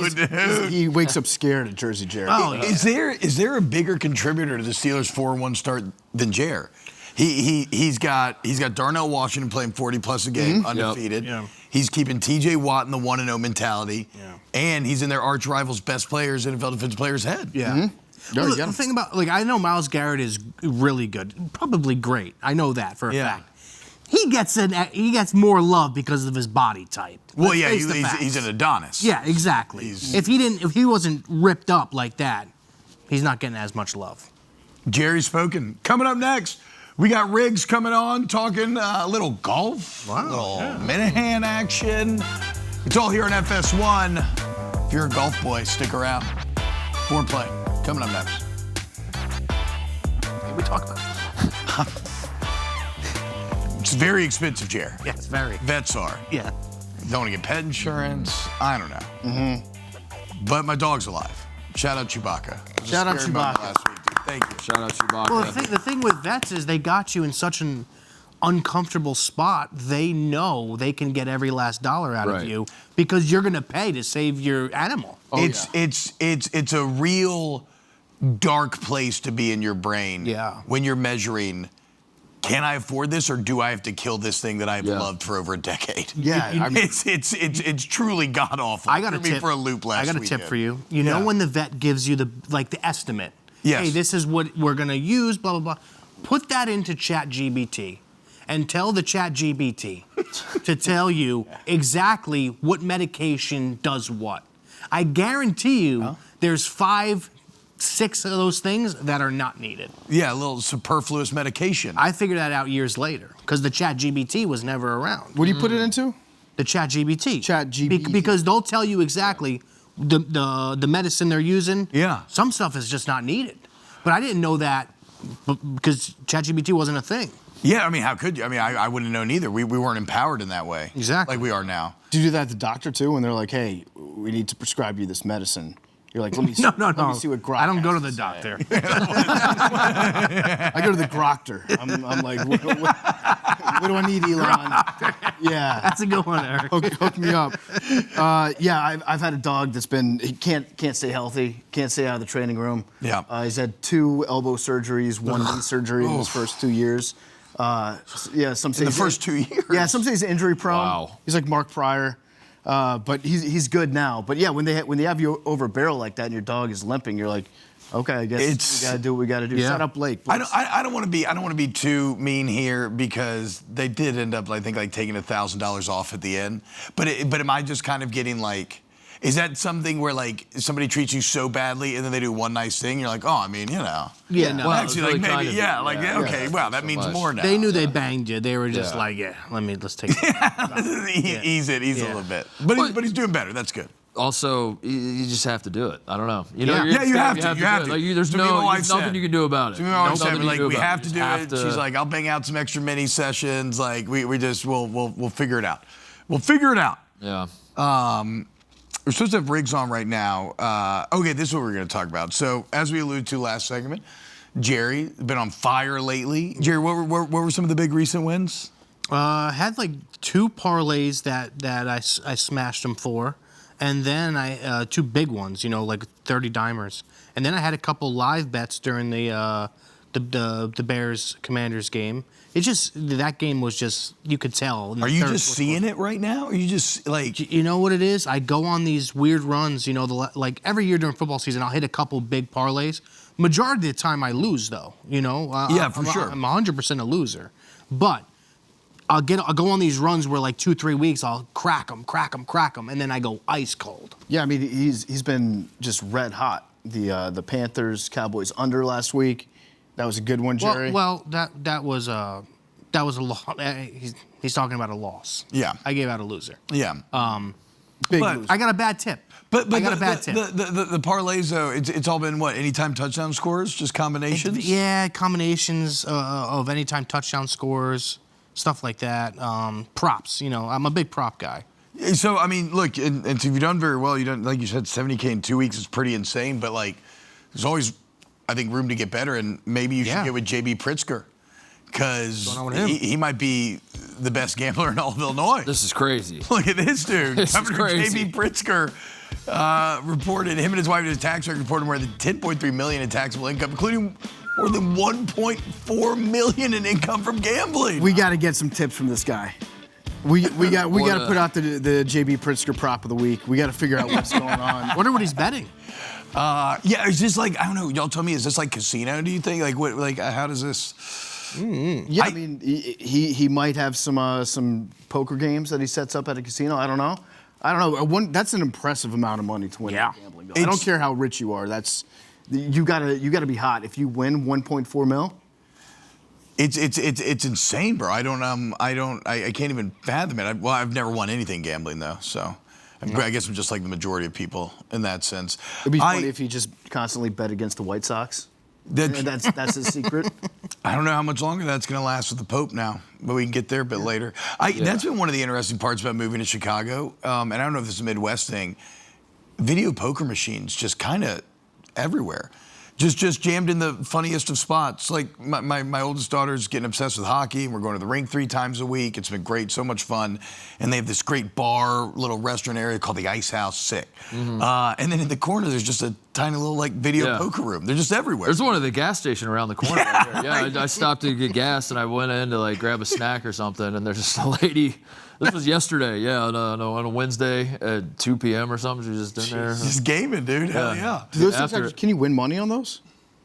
dude. He wakes up scared at Jersey Jerry. Oh, yeah. Is there a bigger contributor to the Steelers' 4-1 start than Jer? He's got Darnell Washington playing 40 plus a game, undefeated. Yeah. He's keeping T.J. Watt in the 1-0 mentality, Yeah. and he's in their arch rival's best players, NFL defensive players' head. Yeah. Mm-hmm. No, Well, you got the him. thing about I know Myles Garrett is really good, probably great. I know that for a fact. He gets more love because of his body type. Well, Let's yeah, face the facts. he's an Adonis. Yeah, exactly. If he wasn't ripped up like that, he's not getting as much love. Jerry spoken. Coming up next, we got Riggs coming on, talking a little golf, a little Minahan action. It's all here on FS1. If you're a golf boy, stick around. Foreplay coming up next. We talk about it. It's very expensive, Jerry. Yeah, it's very. Vets are. Yeah. Don't want to get pet insurance. I don't know. But my dog's alive. Shout out Chewbacca. It was a Shout out scary moment Chewbacca. last week, dude. Thank you. Shout out Chewbacca. Well, the thing with vets is they got you in such an uncomfortable spot. They know they can get every last dollar out of you because you're going to pay to save your animal. It's a real dark place to be in your brain. Yeah. When you're measuring, can I afford this or do I have to kill this thing that I've loved for over a decade? Yeah, I mean- it's truly god awful. I got a Threw me tip for a loop last I got a weekend. tip for you. You know when the vet gives you the estimate. Yes. Hey, this is what we're gonna use. Blah blah blah. Put that into ChatGPT, and tell the ChatGPT to tell you exactly what medication does what. I guarantee you, there's 5, 6 of those things that are not needed. Yeah, a little superfluous medication. I figured that out years later because the ChatGPT was never around. What do you put it into? The ChatGPT. ChatGPT. Because they'll tell you exactly the medicine they're using. Yeah. Some stuff is just not needed. But I didn't know that because ChatGPT wasn't a thing. Yeah, I mean, how could you? I mean, I wouldn't have known either. We weren't empowered in that way. Exactly. Like we are now. Do you do that at the doctor too when they're like, hey, we need to prescribe you this medicine? You're like, let me see, No. let me see what Grok I don't go to has the doctor. I go to the Grokter. I'm like, what do I need, Elon? Yeah. That's a good one, Eric. Hook me up. I've had a dog that's he can't stay healthy, can't stay out of the training room. Yeah. He's had 2 elbow surgeries, 1 knee surgery in his first 2 years. Some say In the first 2 years? Yeah, some say he's injury prone. Wow. He's like Mark Pryor. But he's good now. But yeah, when they have you over a barrel like that and your dog is limping, you're like, okay, I guess we gotta do what we gotta do. Yeah. Shut up, Blake. I don't want to be too mean here because they did end up, I think, like taking $1,000 off at the end. But am I just kind of getting like, is that something where like somebody treats you so badly and then they do one nice thing? You're like, oh, I mean, you know. Yeah, no. Well, Actually, really like maybe, kind of- yeah, like yeah. okay, wow, that So means much. more now. They knew they banged you. They were just Yeah. like, let's take it. Ease it a little bit. But he's doing better. That's good. Also, you just have to do it. I don't know. You know, Yeah. you're Yeah, you have to. do You have it. to. Like, there's To me, my wife nothing said- you can do about it. To me, my wife Nothing said, you can like, do we about have it. to You do just it. have She's to- like, I'll bang out some extra mini sessions. Like, we'll figure it out. We'll figure it out. Yeah. We're supposed to have Riggs on right now. Okay, this is what we're going to talk about. So, as we alluded to last segment, Jerry been on fire lately. Jerry, what were some of the big recent wins? Had like 2 parlays that I smashed them for, and then I 2 big ones, like 30 dimers, and then I had a couple live bets during the Bears Commanders game. It just that game was just you could tell. Are you just seeing it right now? Or are you just like You know what it is? I go on these weird runs. Like every year during football season, I'll hit a couple big parlays. Majority of the time, I lose though. Yeah, for sure. I'm 100% a loser, but I'll go on these runs where like 2-3 weeks I'll crack them, and then I go ice cold. Yeah, I mean he's been just red hot. The Panthers Cowboys under last week. That was a good one, Jerry. Well, that was a loss. He's talking about a loss. Yeah. I gave out a loser. yeah? Big but- loser. I got a bad tip. But I got a bad tip. The parlays though, it's all been what? Anytime touchdown scores, just combinations. Yeah, combinations of anytime touchdown scores, stuff like that. Props. I'm a big prop guy. So I mean, look, and so you've done very well. You done, like you said, 70K in 2 weeks is pretty insane. But like, there's always, I think, room to get better. And maybe you should Yeah. get with JB Pritzker because What's going on with him? he might be the best gambler in all of Illinois. This is crazy. Look at this dude. This is Governor crazy. JB Pritzker reported, him and his wife did a tax record, reported more than $10.3 million in taxable income, including more than $1.4 million in income from gambling. We got to get some tips from this guy. We got to put out the JB Pritzker prop of the week. We got to figure out what's going on. Wonder what he's betting. Yeah, it's just like, I don't know. Y'all tell me, is this like casino? Do you think like what? Like how does this? Yeah, I mean he might have some poker games that he sets up at a casino. I don't know. That's an impressive amount of money to win Yeah. at gambling. I don't care how rich you are. You gotta be hot. If you win 1.4 mil. It's insane, bro. I can't even fathom it. I've never won anything gambling though, so I guess I'm just like the majority of people in that sense. It'd be funny if he just constantly bet against the White Sox. And that's his secret. I don't know how much longer that's going to last with the Pope now, but we can get there a bit later. That's been one of the interesting parts about moving to Chicago, and I don't know if this is a Midwest thing. Video poker machines just kind of everywhere. Just jammed in the funniest of spots. Like my oldest daughter's getting obsessed with hockey, and we're going to the rink 3 times a week. It's been great, so much fun. And they have this great bar, little restaurant area called the Ice House. Sick. And then in the corner, there's just a tiny little like video poker room. They're just everywhere. There's one at the gas station around the corner. Right there. Yeah, I stopped to get gas and I went in to like grab a snack or something, and there's just a lady. This was yesterday, on a Wednesday at 2 p.m. or something. She was just in there. Just gaming, dude. Hell yeah. Do those things After- actually, can you win money on those?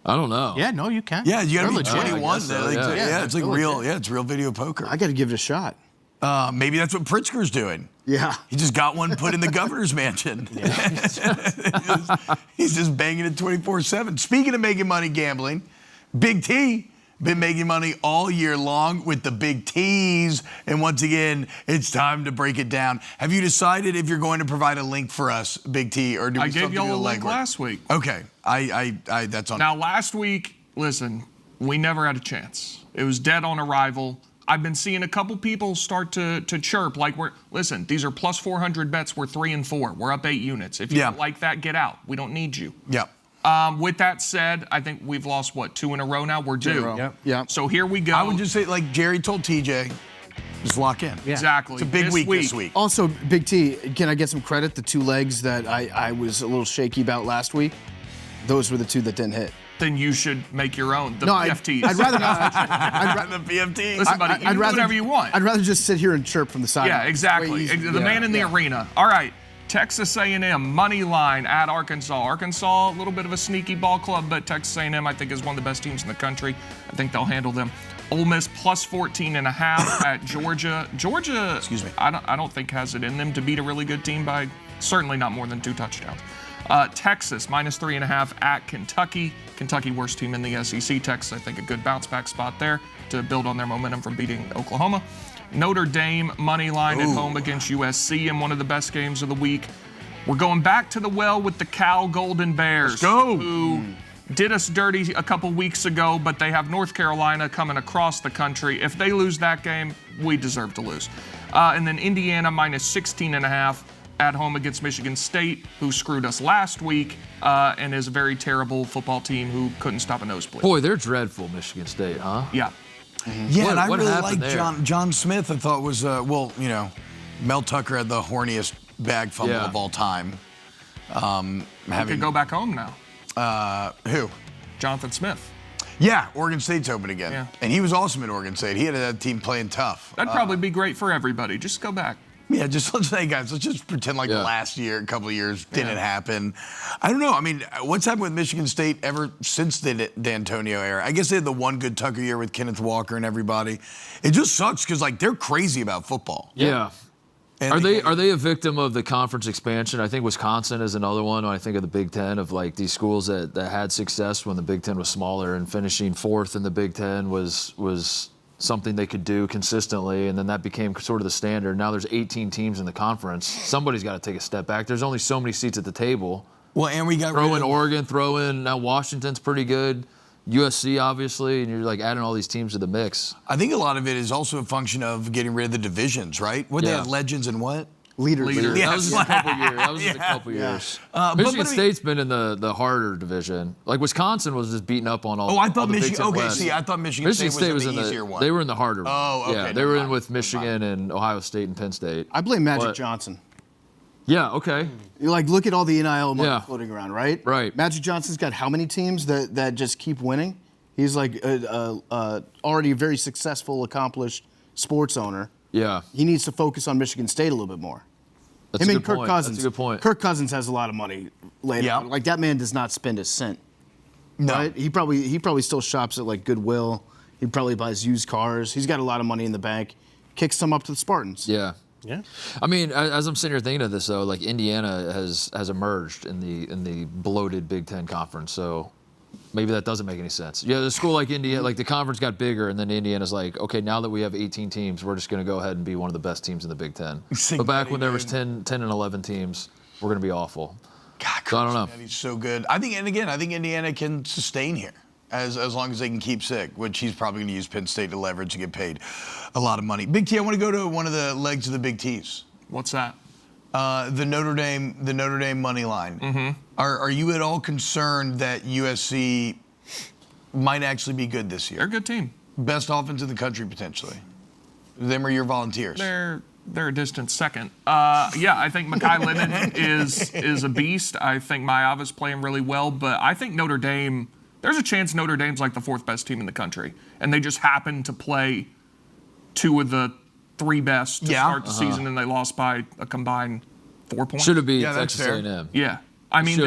I don't know. Yeah, no, you can. Yeah, you got to be They're legit. 21. guess so, Like, yeah. it's like real. Yeah, it's real video poker. I got to give it a shot. Maybe that's what Pritzker's doing. Yeah. He just got one put in the governor's mansion. He's just banging it 24/7. Speaking of making money gambling, Big T been making money all year long with the big Tease. And once again, it's time to break it down. Have you decided if you're going to provide a link for us, Big T, or do we I still gave have to do y'all a the link legwork? last week. Okay, I that's on. Now, last week, listen, we never had a chance. It was dead on arrival. I've been seeing a couple people start to chirp like listen, these are plus 400 bets. We're 3-4. We're up 8 units. If you don't like that, get out. We don't need you. Yep. With that said, I think we've lost, 2 in a row now? We're due. Yep. So here we go. I would just say, like Jerry told TJ, just lock in. Yeah. Exactly. It's a big week this week. Also, Big T, can I get some credit? The 2 legs that I was a little shaky about last week, those were the 2 that didn't hit. Then you should make your own. The No, PFTs. I'd rather not. The PFT. Listen, buddy, you can do whatever you want. I'd rather just sit here and chirp from the side. Yeah, exactly. The man in the arena. All right. Texas A&M money line at Arkansas. Arkansas, a little bit of a sneaky ball club, but Texas A&M I think is one of the best teams in the country. I think they'll handle them. Ole Miss plus 14.5 at Georgia. Georgia, excuse me, I don't think has it in them to beat a really good team by certainly not more than 2 touchdowns. Texas minus 3.5 at Kentucky. Kentucky worst team in the SEC. Texas I think a good bounce back spot there to build on their momentum from beating Oklahoma. Notre Dame money line at home against USC in one of the best games of the week. We're going back to the well with the Cal Golden Bears. Let's go. Who did us dirty a couple weeks ago, but they have North Carolina coming across the country. If they lose that game, we deserve to lose. And then Indiana minus 16.5 at home against Michigan State, who screwed us last week and is a very terrible football team who couldn't stop a nosebleed. Boy, they're dreadful, Michigan State, huh? Yeah. Yeah, and I what really happened like there? John Smith. I thought was Mel Tucker had the horniest bag fumble of all time. He could go back home now. Who? Jonathan Smith. Yeah, Oregon State's open again. Yeah. And he was awesome at Oregon State. He had that team playing tough. That'd probably be great for everybody. Just go back. Yeah, let's say, guys, let's just pretend like the last year, a couple of years, didn't happen. I don't know. I mean, what's happened with Michigan State ever since the D'Antonio era? I guess they had the one good Tucker year with Kenneth Walker and everybody. It just sucks because, like, they're crazy about football. Yeah. And Are they a victim of the conference expansion? I think Wisconsin is another one. When I think of the Big Ten, of like these schools that had success when the Big Ten was smaller, and finishing 4th in the Big Ten was something they could do consistently, and then that became sort of the standard. Now there's 18 teams in the conference. Somebody's got to take a step back. There's only so many seats at the table. Well, and we got throw in Oregon, throw in now Washington's pretty good. USC, obviously, and you're like adding all these teams to the mix. I think a lot of it is also a function of getting rid of the divisions, right? What they had legends and what? Leaders. Yeah, That was just a couple years. That was just a couple years. Michigan State's been in the harder division. Like Wisconsin was just beating up on all. Oh, I thought all the Big Michigan. Ten Okay, West. see, I thought Michigan State was in the easier one. They were in the harder one. Oh, okay. Yeah, they were in with Michigan and Ohio State and Penn State. I blame Magic Johnson. Yeah. Okay. You like look at all the NIL money Yeah. floating around, right? Right. Magic Johnson's got how many teams that just keep winning? He's like already a very successful, accomplished sports owner. Yeah. He needs to focus on Michigan State a little bit more. That's Him a and good Kirk point. Cousins. That's a good point. Kirk Cousins has a lot of money laid out. Like that man does not spend a cent. No. Right? He probably still shops at like Goodwill. He probably buys used cars. He's got a lot of money in the bank. Kicks some up to the Spartans. Yeah. Yeah. I mean, as I'm sitting here thinking of this, though, like Indiana has emerged in the bloated Big Ten conference, so maybe that doesn't make any sense. Yeah, the school like Indiana, like the conference got bigger, and then Indiana's like, okay, now that we have 18 teams, we're just going to go ahead and be one of the best teams in the Big Ten. But back when there was 10 and 11 teams, we're going to be awful. God, So I don't know. He's so good. I think Indiana can sustain here as long as they can keep sick, which he's probably going to use Penn State to leverage to get paid a lot of money. Big T, I want to go to one of the legs of the Big T's. What's that? The Notre Dame money line. Mm-hmm. Are you at all concerned that USC might actually be good this year? They're a good team. Best offense in the country potentially. Them are your Volunteers. They're a distant second. Yeah, I think Mekhi Lennon is a beast. I think Maiyava's playing really well, but I think Notre Dame. There's a chance Notre Dame's like the 4th best team in the country, and they just happen to play 2 of the 3 best to start the season, and they lost by a combined 4 points. Should have beat Yeah, that's Texas fair. A&M. Yeah, I mean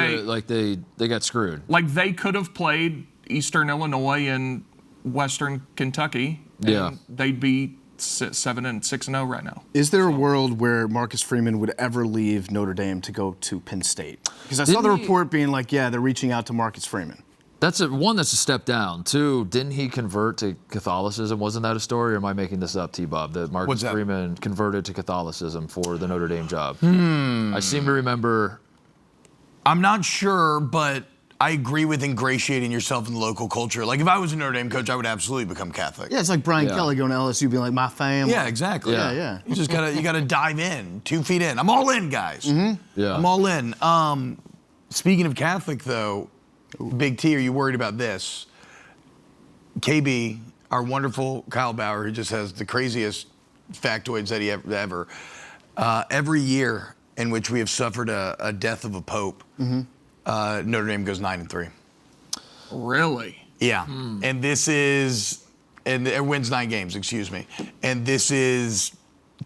they got screwed. like they could have played Eastern Illinois and Western Kentucky. And Yeah. they'd be 6-0 right now. Is there a world where Marcus Freeman would ever leave Notre Dame to go to Penn State? Because I saw the Didn't he- report being like, yeah, they're reaching out to Marcus Freeman. That's a step down. 2, didn't he convert to Catholicism? Wasn't that a story, or am I making this up, T-Bob? That Marcus What's that? Freeman converted to Catholicism for the Notre Dame job. I seem to remember. I'm not sure, but I agree with ingratiating yourself in the local culture. Like if I was a Notre Dame coach, I would absolutely become Catholic. Yeah, it's like Brian Kelly going to LSU being like, my family. Yeah, exactly. Yeah. You just gotta dive in, 2 feet in. I'm all in, guys. Yeah. I'm all in. Speaking of Catholic, though, Big T, are you worried about this? KB, our wonderful Kyle Bauer, who just has the craziest factoids that he ever. Every year in which we have suffered a death of a pope, Notre Dame goes 9-3. Really? Yeah, and this is, and it wins 9 games. Excuse me, and this is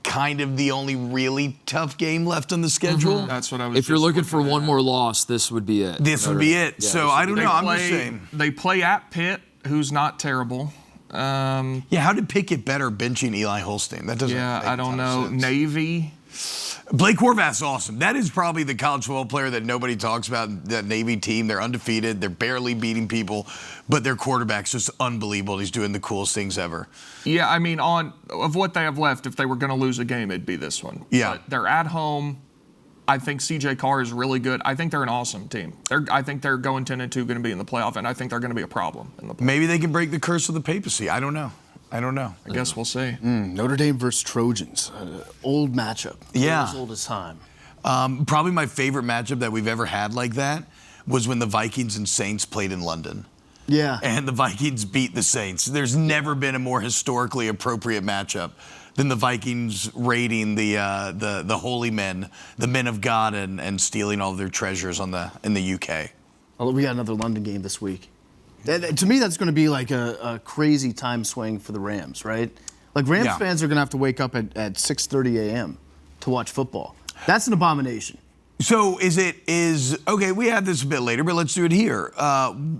kind of the only really tough game left on the schedule. That's what I was. If you're just looking for looking one at. more loss, this would be it. This would be it. Yeah, So I don't know. I'm just saying. They play at Pitt, who's not terrible. Yeah, how did Pitt get better benching Eli Holstein? That doesn't. Yeah, make I a don't ton of know. sense. Navy. Blake Horvath's awesome. That is probably the college football player that nobody talks about. That Navy team, they're undefeated. They're barely beating people, but their quarterback's just unbelievable. He's doing the coolest things ever. Yeah, I mean, of what they have left, if they were going to lose a game, it'd be this one. Yeah. But they're at home. I think CJ Carr is really good. I think they're an awesome team. I think they're going 10-2, going to be in the playoff, and I think they're going to be a problem in the playoff. Maybe they can break the curse of the papacy. I don't know. I guess we'll see. Notre Dame versus Trojans. Old matchup. Yeah. As old as time. Probably my favorite matchup that we've ever had like that was when the Vikings and Saints played in London. Yeah. And the Vikings beat the Saints. There's never been a more historically appropriate matchup than the Vikings raiding the holy men, the men of God, and stealing all of their treasures in the UK. Although we got another London game this week. To me, that's going to be like a crazy time swing for the Rams, right? Like Rams fans are going to have to wake up at 6:30 a.m. to watch football. That's an abomination. So okay, we had this a bit later, but let's do it here.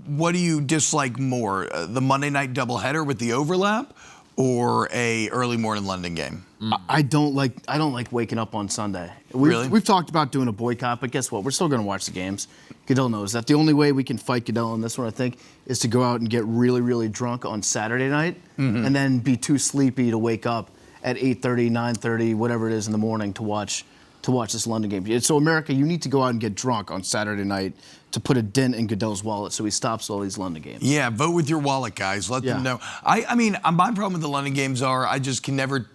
What do you dislike more, the Monday night doubleheader with the overlap or a early morning London game? I don't like waking up on Sunday. Really? We've talked about doing a boycott, but guess what? We're still going to watch the games. Goodell knows that. The only way we can fight Goodell on this one, I think, is to go out and get really, really drunk on Saturday night and then be too sleepy to wake up at 8:30, 9:30, whatever it is in the morning to watch this London game. So America, you need to go out and get drunk on Saturday night to put a dent in Goodell's wallet so he stops all these London games. Yeah, vote with your wallet, guys. Let them know. I mean, my problem with the London games are I just can never.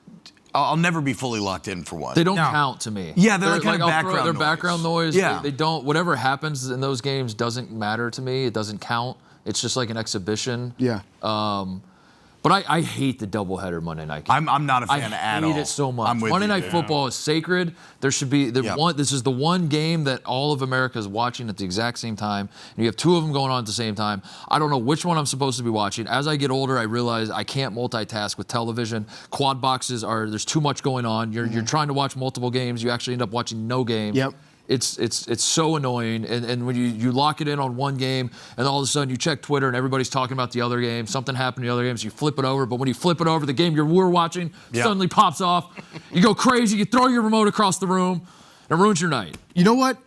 I'll never be fully locked in for one. They don't count to me. Yeah, they're like kind of I'll background throw noise. They're background noise. Yeah. They don't. Whatever happens in those games doesn't matter to me. It doesn't count. It's just like an exhibition. Yeah. But I hate the doubleheader Monday night game. I'm not a fan at all. I hate it so much. I'm with Monday you. Night Football is sacred. There should be one. This is the one game that all of America is watching at the exact same time. And you have 2 of them going on at the same time. I don't know which one I'm supposed to be watching. As I get older, I realize I can't multitask with television. Quad boxes there's too much going on. You're trying to watch multiple games. You actually end up watching no game. Yep. It's so annoying, and when you lock it in on one game, and all of a sudden you check Twitter and everybody's talking about the other game, something happened in the other games, you flip it over, but when you flip it over, the game we're watching suddenly pops off. You go crazy, you throw your remote across the room, and it ruins your night. You know what?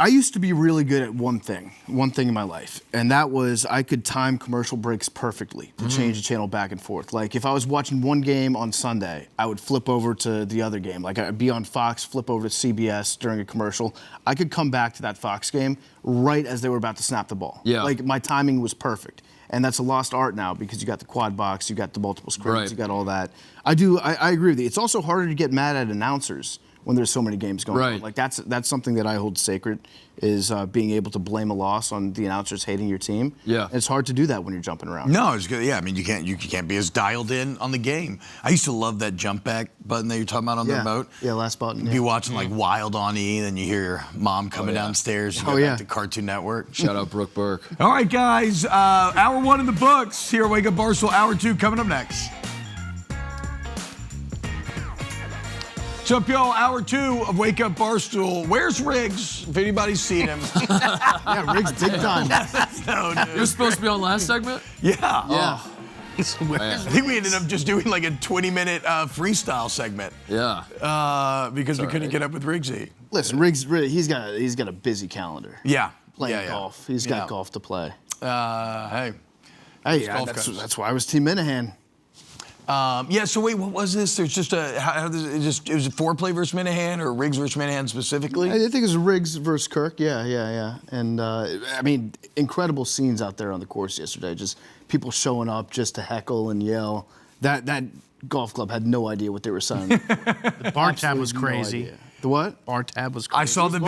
I used to be really good at one thing in my life, and that was I could time commercial breaks perfectly to change the channel back and forth. Like if I was watching one game on Sunday, I would flip over to the other game. Like I'd be on Fox, flip over to CBS during a commercial. I could come back to that Fox game right as they were about to snap the ball. Yeah. Like my timing was perfect. And that's a lost art now because you got the quad box, you got the multiple screens, Right. you got all that. I agree with you. It's also harder to get mad at announcers when there's so many games going on. Right. Like that's something that I hold sacred is being able to blame a loss on the announcers hating your team. Yeah. And it's hard to do that when you're jumping around. No, it's good. Yeah, I mean, you can't be as dialed in on the game. I used to love that jump back button that you're talking about on the remote. Yeah, last button. Be watching like Wild on E, then you hear your mom coming downstairs. You go back to Cartoon Network. Shout out Brooke Burke. All right, guys. Hour 1 in the books. Here at Wake Up Barstool. Hour 2 coming up next. What's up, y'all? Hour 2 of Wake Up Barstool. Where's Riggs? If anybody's seen him. Yeah, Riggs big time. No, dude. You were supposed to be on last segment? Yeah. Yeah. I think we ended up just doing like a 20-minute freestyle segment Yeah. because we couldn't get up with Riggsy. Listen, Riggs, really, he's got a busy calendar. Yeah. Playing golf. He's got golf to play. Hey. Hey, golf that's coach. why I was Team Minahan. Yeah. So wait, what was this? There's just it was a foreplay versus Minahan or Riggs versus Minahan specifically. I think it was Riggs versus Kirk. Yeah. And I mean, incredible scenes out there on the course yesterday. Just people showing up just to heckle and yell. That golf club had no idea what they were saying. The bar tab was crazy. No, the what? Bar tab was crazy. I saw the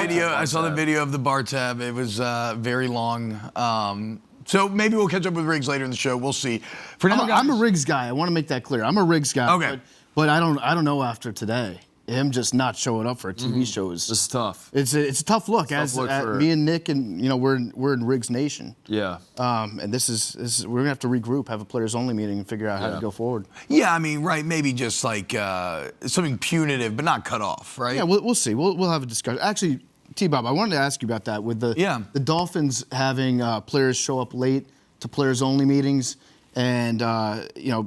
video of the bar tab. It was very long. So maybe we'll catch up with Riggs later in the show. We'll see. For now, I'm a Riggs guy. I want to make that clear. I'm a Riggs guy. Okay. But I don't know after today. Him just not showing up for a TV show is This is tough. It's a tough look. Me and Nick and we're in Riggs Nation. Yeah. And this is we're gonna have to regroup, have a players only meeting, and figure out how to go forward. Yeah, I mean, right? Maybe just like something punitive, but not cut off, right? Yeah, we'll see. We'll have a discussion. Actually, T-Bob, I wanted to ask you about that with the Dolphins having players show up late to players only meetings, and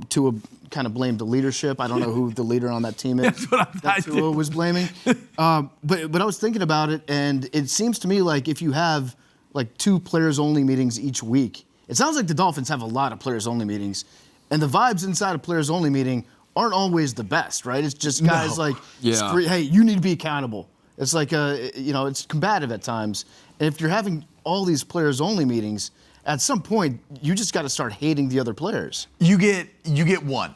Tua kind of blamed the leadership. I don't know who the leader on that team is. That's what that Tua was blaming. But I was thinking about it, and it seems to me like if you have like 2 players only meetings each week, it sounds like the Dolphins have a lot of players only meetings, and the vibes inside a players only meeting aren't always the best, right? It's just guys hey, you need to be accountable. It's like it's combative at times. And if you're having all these players only meetings, at some point you just got to start hating the other players. You get one.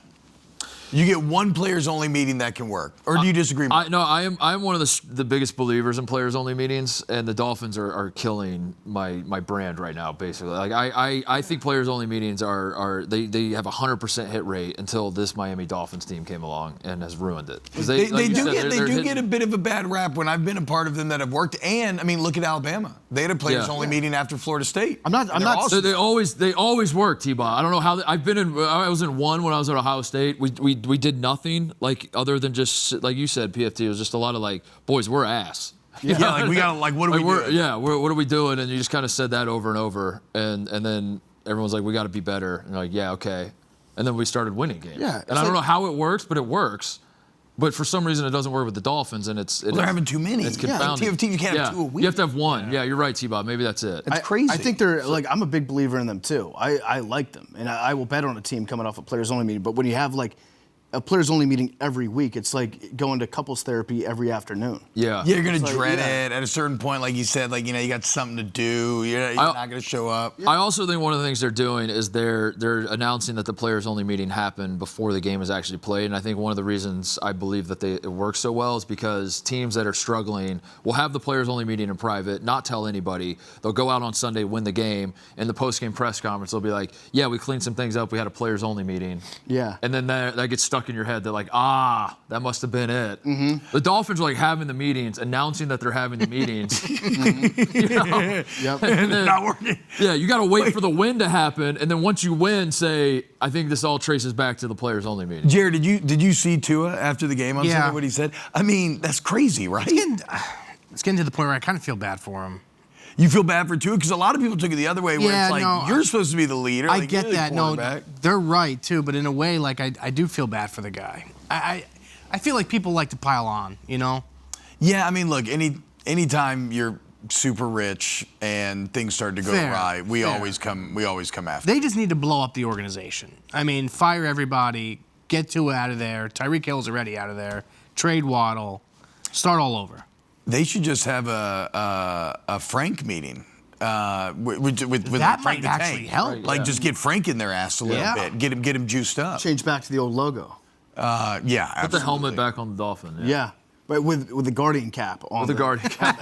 You get one players only meeting that can work, or do you disagree? I'm one of the biggest believers in players only meetings, and the Dolphins are killing my brand right now. Basically, like I think players only meetings they have a 100% hit rate until this Miami Dolphins team came along and has ruined it. They do get a bit of a bad rap when I've been a part of them that have worked. And I mean, look at Alabama. They had a players only meeting after Florida State. I'm not. Awesome. They always work, T-Bob. I don't know how. I was in one when I was at Ohio State. We did nothing like other than just like you said, PFT. It was just a lot of like, boys, we're ass. Yeah, like we got like what are we doing? Yeah, what are we doing? And you just kind of said that over and over, and then everyone's like, we got to be better. And like, yeah, okay. And then we started winning games. Yeah, and I don't know how it works, but it works. But for some reason, it doesn't work with the Dolphins, and they're having too many. It's confounding. TFT, you can't have 2 a week. You have to have 1. Yeah, you're right, T-Bob. Maybe that's it. It's crazy. I think they're like, I'm a big believer in them too. I like them, and I will bet on a team coming off a players only meeting. But when you have like a players only meeting every week, it's like going to couples therapy every afternoon. Yeah. You're gonna dread it at a certain point, like you said, like you got something to do. You're not gonna show up. I also think one of the things they're doing is they're announcing that the players only meeting happened before the game is actually played. And I think one of the reasons I believe that it works so well is because teams that are struggling will have the players only meeting in private, not tell anybody. They'll go out on Sunday, win the game, and the post game press conference they'll be like, yeah, we cleaned some things up. We had a players only meeting. Yeah. And then that gets stuck in your head. They're like, that must have been it. Mm-hmm. The Dolphins are like having the meetings, announcing that they're having the meetings. Yep. And then, Not working. Yeah, you got to wait for the win to happen, and then once you win, say, I think this all traces back to the players only meeting. Jared, did you see Tua after the game on Sunday? What he said? I mean, that's crazy, right? It's getting to the point where I kind of feel bad for him. You feel bad for Tua because a lot of people took it the other way, where it's like you're supposed to be the leader. I like, get that. No, quarterback. they're right too, but in a way, like I do feel bad for the guy. I feel like people like to pile on, you know. Yeah, I mean, look, anytime you're super rich and things start to go awry, we always come after. They just need to blow up the organization. I mean, fire everybody, get Tua out of there. Tyreek Hill's already out of there. Trade Waddle, start all over. They should just have a Frank meeting with that Frank might actually help. Like just get Frank in their ass a little bit, get him juiced up. Change back to the old logo. Yeah, Put the helmet back on the Dolphin. Yeah. But with the Guardian cap on With the Guardian cap.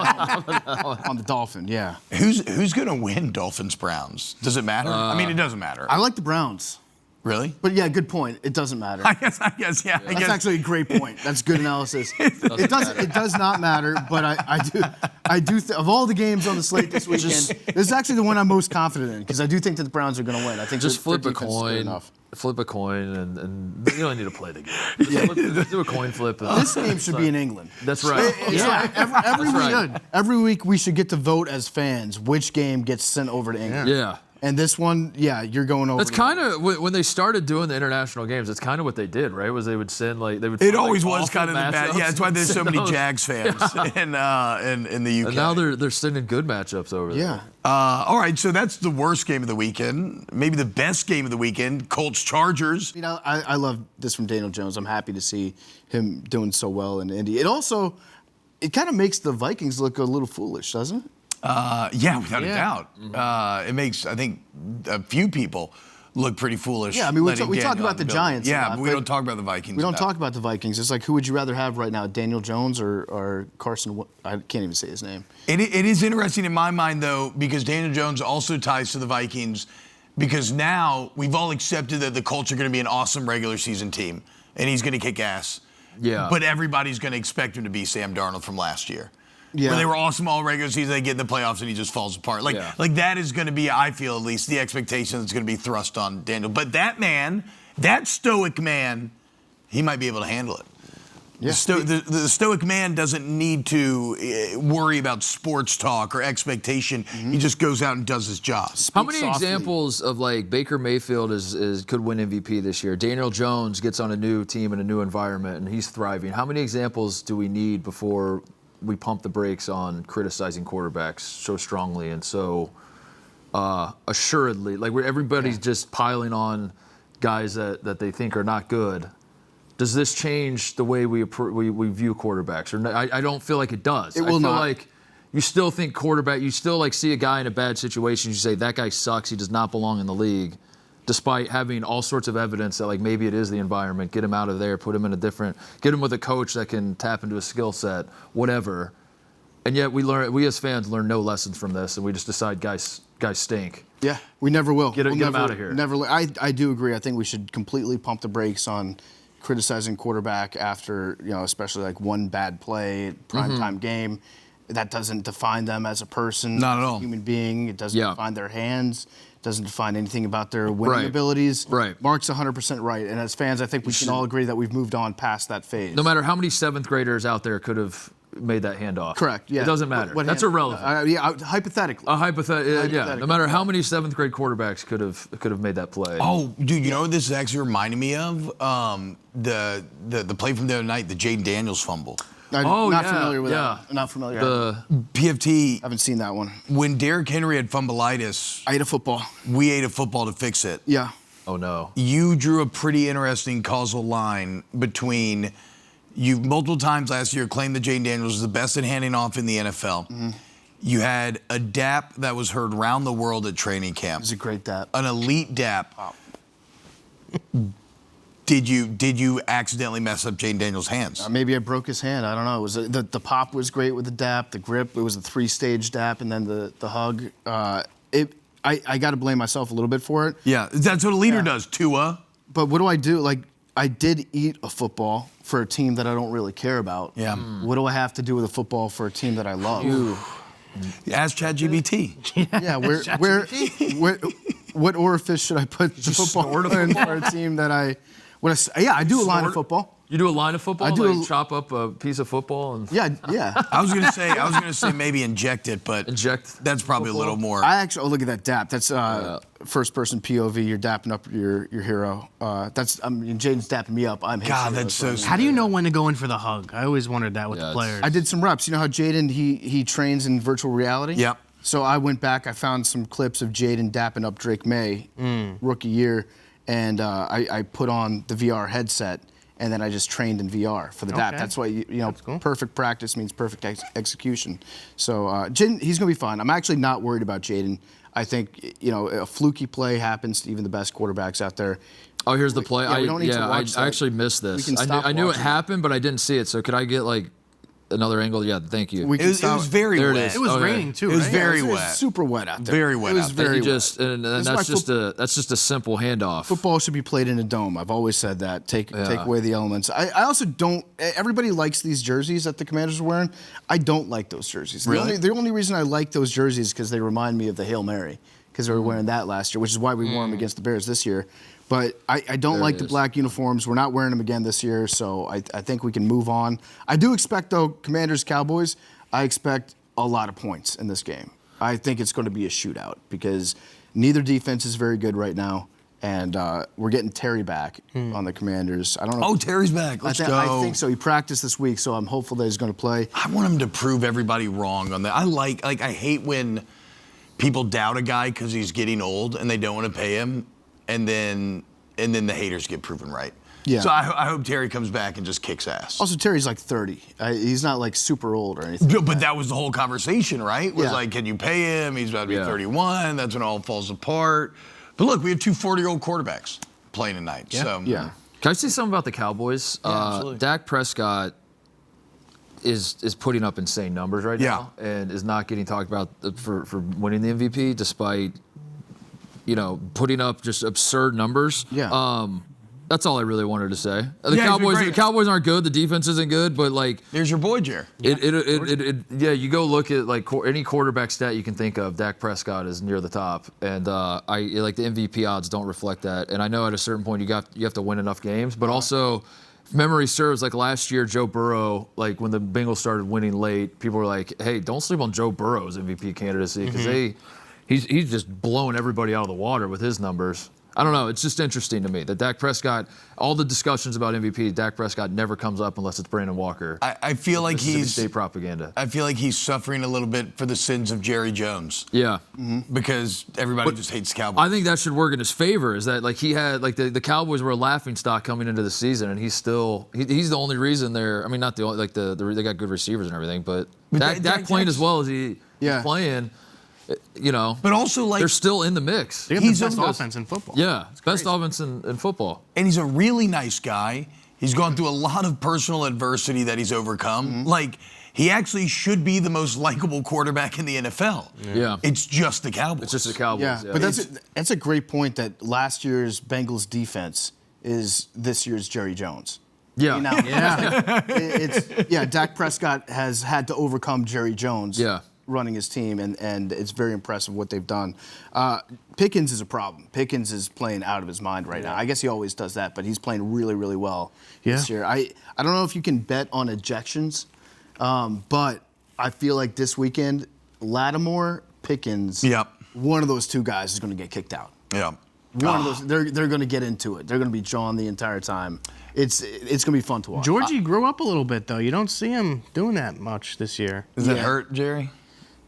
on the Dolphin, yeah. Who's gonna win Dolphins Browns? Does it matter? I mean, it doesn't matter. I like the Browns. Really? But yeah, good point. It doesn't matter. I guess, yeah. That's actually a great point. That's good analysis. It does not matter, but I do of all the games on the slate this weekend, this is actually the one I'm most confident in because I do think that the Browns are going to win. I think just flip their a defense is good coin. enough. Flip a coin, and you don't need to play the game. Just do a coin flip. This game should be in England. That's right. Every week we should get to vote as fans which game gets sent over to England. Yeah. And this one, yeah, you're going over. That's kind of when they started doing the international games. That's kind of what they did, right? Was they would send they would. It always was kind of the bad. Yeah, that's why there's so many Jags fans in the UK. And now they're sending good matchups over there. Yeah. All right, so that's the worst game of the weekend. Maybe the best game of the weekend, Colts-Chargers. You know, I love this from Daniel Jones. I'm happy to see him doing so well in Indy. It kind of makes the Vikings look a little foolish, doesn't it? Yeah, without a doubt. It makes, I think, a few people look pretty foolish. Yeah, I mean, we talk about the Giants. Yeah, a lot, but we don't talk about the Vikings. We don't talk about the Vikings. It's like, who would you rather have right now, Daniel Jones or Carson? I can't even say his name. It is interesting in my mind, though, because Daniel Jones also ties to the Vikings, because now we've all accepted that the Colts are going to be an awesome regular season team, and he's going to kick ass. Yeah. But everybody's going to expect him to be Sam Darnold from last year. Yeah. Where they were awesome all regular season, they get in the playoffs and he just falls apart. Like that is going to be, I feel at least, the expectation that's going to be thrust on Daniel. But that man, that stoic man, he might be able to handle it. Yeah. The stoic man doesn't need to worry about sports talk or expectation. Mm-hmm. He just goes out and does his job. How many examples of Baker Mayfield could win MVP this year? Daniel Jones gets on a new team in a new environment and he's thriving. How many examples do we need before we pump the brakes on criticizing quarterbacks so strongly and so assuredly? Where everybody's just piling on guys that they think are not good. Does this change the way we view quarterbacks? Or I don't feel like it does. It will not. I feel like you still think quarterback. You still see a guy in a bad situation. You say that guy sucks. He does not belong in the league, despite having all sorts of evidence that maybe it is the environment. Get him out of there. Put him in get him with a coach that can tap into a skill set. Whatever. And yet we as fans learn no lessons from this, and we just decide guys stink. Yeah, we never will. Get him out of here. Never. I do agree. I think we should completely pump the brakes on criticizing quarterback after, especially one bad play, primetime game. That doesn't define them as a person, not at all, human being. It doesn't define their hands. It doesn't define anything about their winning abilities. Right. Mark's 100% right. And as fans, I think we can all agree that we've moved on past that phase. No matter how many seventh graders out there could have made that handoff. Correct. Yeah. It doesn't matter. That's irrelevant. Hypothetically. Yeah. No matter how many seventh grade quarterbacks could have made that play. Oh, dude, you know what this is actually reminding me of? The play from the other night, the Jaden Daniels fumble. Not familiar with that. Not familiar. The PFT. Haven't seen that one. When Derrick Henry had fumbleitis, I ate a football. We ate a football to fix it. Yeah. Oh no. You drew a pretty interesting causal line between. You multiple times last year claimed that Jaden Daniels was the best at handing off in the NFL. Mm-hmm. You had a DAP that was heard around the world at training camp. It was a great DAP. An elite DAP. Wow. Did you accidentally mess up Jaden Daniels' hands? Maybe I broke his hand. I don't know. It was the pop was great with the DAP, the grip. It was a 3-stage DAP, and then the hug. I got to blame myself a little bit for it. Yeah, that's what a leader does. Tua. But what do I do? I did eat a football for a team that I don't really care about. Yeah. What do I have to do with a football for a team that I love? Ask ChatGPT. Yeah, what orifice should I put the football in for a team that I? I do a line of football. You do a line of football? I do chop up a piece of football and. Yeah. I was gonna say maybe inject it, but that's probably football. A little more. I actually look at that DAP. That's first person POV. You're dapping up your hero. Jaden's dapping me up. I'm his hero. That's so. How do you know when to go in for the hug? I always wondered that with the players. I did some reps. You know how Jaden he trains in virtual reality. Yep. So I went back. I found some clips of Jaden dapping up Drake May, rookie year, and I put on the VR headset. And then I just trained in VR for the DAP. That's why, cool. Perfect practice means perfect execution. So Jaden, he's going to be fine. I'm actually not worried about Jaden. I think, a fluky play happens to even the best quarterbacks out there. Oh, here's the play. We don't need to watch I actually missed this. I knew it happened, but I didn't see it. So could I get another angle? Yeah, thank you. It was very wet. It was raining too. It was right? very wet. It was super wet out there. Very wet. It was very wet. And that's just a simple handoff. Football should be played in a dome. I've always said that. Take away the elements. I also don't. Everybody likes these jerseys that the Commanders are wearing. I don't like those jerseys. Really? The only reason I like those jerseys is because they remind me of the Hail Mary, because they were wearing that last year, which is why we wore them against the Bears this year. But I don't like the black uniforms. We're not wearing them again this year, so I think we can move on. I do expect, though, Commanders-Cowboys, I expect a lot of points in this game. I think it's going to be a shootout because Neither defense is very good right now. And we're getting Terry back on the Commanders. I don't know. Oh, Terry's back. Let's go. I think so. He practiced this week, so I'm hopeful that he's going to play. I want him to prove everybody wrong on that. I hate when people doubt a guy because he's getting old and they don't want to pay him, and then the haters get proven right. Yeah. So I hope Terry comes back and just kicks ass. Also, Terry's like 30. He's not like super old or anything. But that was the whole conversation, right? Was like, can you pay him? He's about to be 31. That's when it all falls apart. But look, we have two 40-year-old quarterbacks playing tonight. Yeah. So. Yeah. Can I say something about the Cowboys? Absolutely. Dak Prescott is putting up insane numbers right now and is not getting talked about for winning the MVP despite, putting up just absurd numbers. Yeah. That's all I really wanted to say. The Cowboys aren't good. The defense isn't good, but like There's your boy, Jer. You go look at like any quarterback stat you can think of. Dak Prescott is near the top, and the MVP odds don't reflect that. And I know at a certain point you have to win enough games, but also, if memory serves, like last year Joe Burrow, like when the Bengals started winning late, people were like, "Hey, don't sleep on Joe Burrow's MVP candidacy because he's just blowing everybody out of the water with his numbers." I don't know. It's just interesting to me that Dak Prescott, all the discussions about MVP, Dak Prescott never comes up unless it's Brandon Walker. I feel like Mississippi State propaganda. I feel like he's suffering a little bit for the sins of Jerry Jones. Yeah. Because everybody just hates Cowboys. I think that should work in his favor. Is that like he had like the Cowboys were a laughingstock coming into the season, and he's the only reason they're. I mean, not the only they got good receivers and everything, but Dak playing as well as he's playing. But also, like, they're still in the mix. They have the best offense in football. Yeah, best offense in football. And he's a really nice guy. He's gone through a lot of personal adversity that he's overcome. Like, he actually should be the most likable quarterback in the NFL. Yeah. It's just the Cowboys. It's just the Cowboys. Yeah, but that's a great point that last year's Bengals defense is this year's Jerry Jones. Yeah. Dak Prescott has had to overcome Jerry Jones. Yeah. Running his team, and it's very impressive what they've done. Pickens is a problem. Pickens is playing out of his mind right now. I guess he always does that, but he's playing really, really well this year. I don't know if you can bet on ejections, but I feel like this weekend, Lattimore, Pickens, one of those two guys is going to get kicked out. Yeah. One of those, they're going to get into it. They're going to be jawing the entire time. It's going to be fun to watch. Georgie grew up a little bit, though. You don't see him doing that much this year. Does that hurt, Jerry?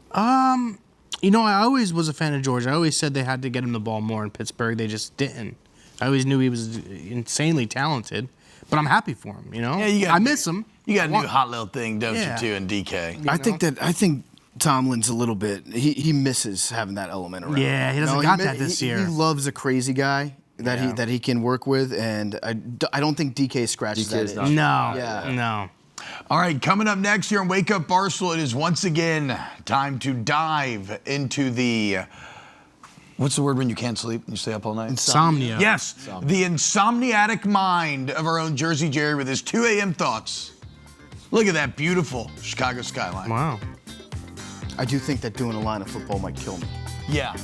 I always was a fan of George. I always said they had to get him the ball more in Pittsburgh. They just didn't. I always knew he was insanely talented, but I'm happy for him, Yeah, I miss him. You got a new hot little thing, don't you, too, in DK? I think Tomlin's a little bit, he misses having that element around. Yeah, he doesn't got that this year. He loves a crazy guy that he can work with, and I don't think DK scratches that itch. No. All right, coming up next here on Wake Up Barstool, it is once again time to dive into the, what's the word when you can't sleep and you stay up all night? Insomnia. Yes, the insomniatic mind of our own Jersey Jerry with his 2 a.m. thoughts. Look at that beautiful Chicago skyline. Wow. I do think that doing a line of football might kill me. Yeah.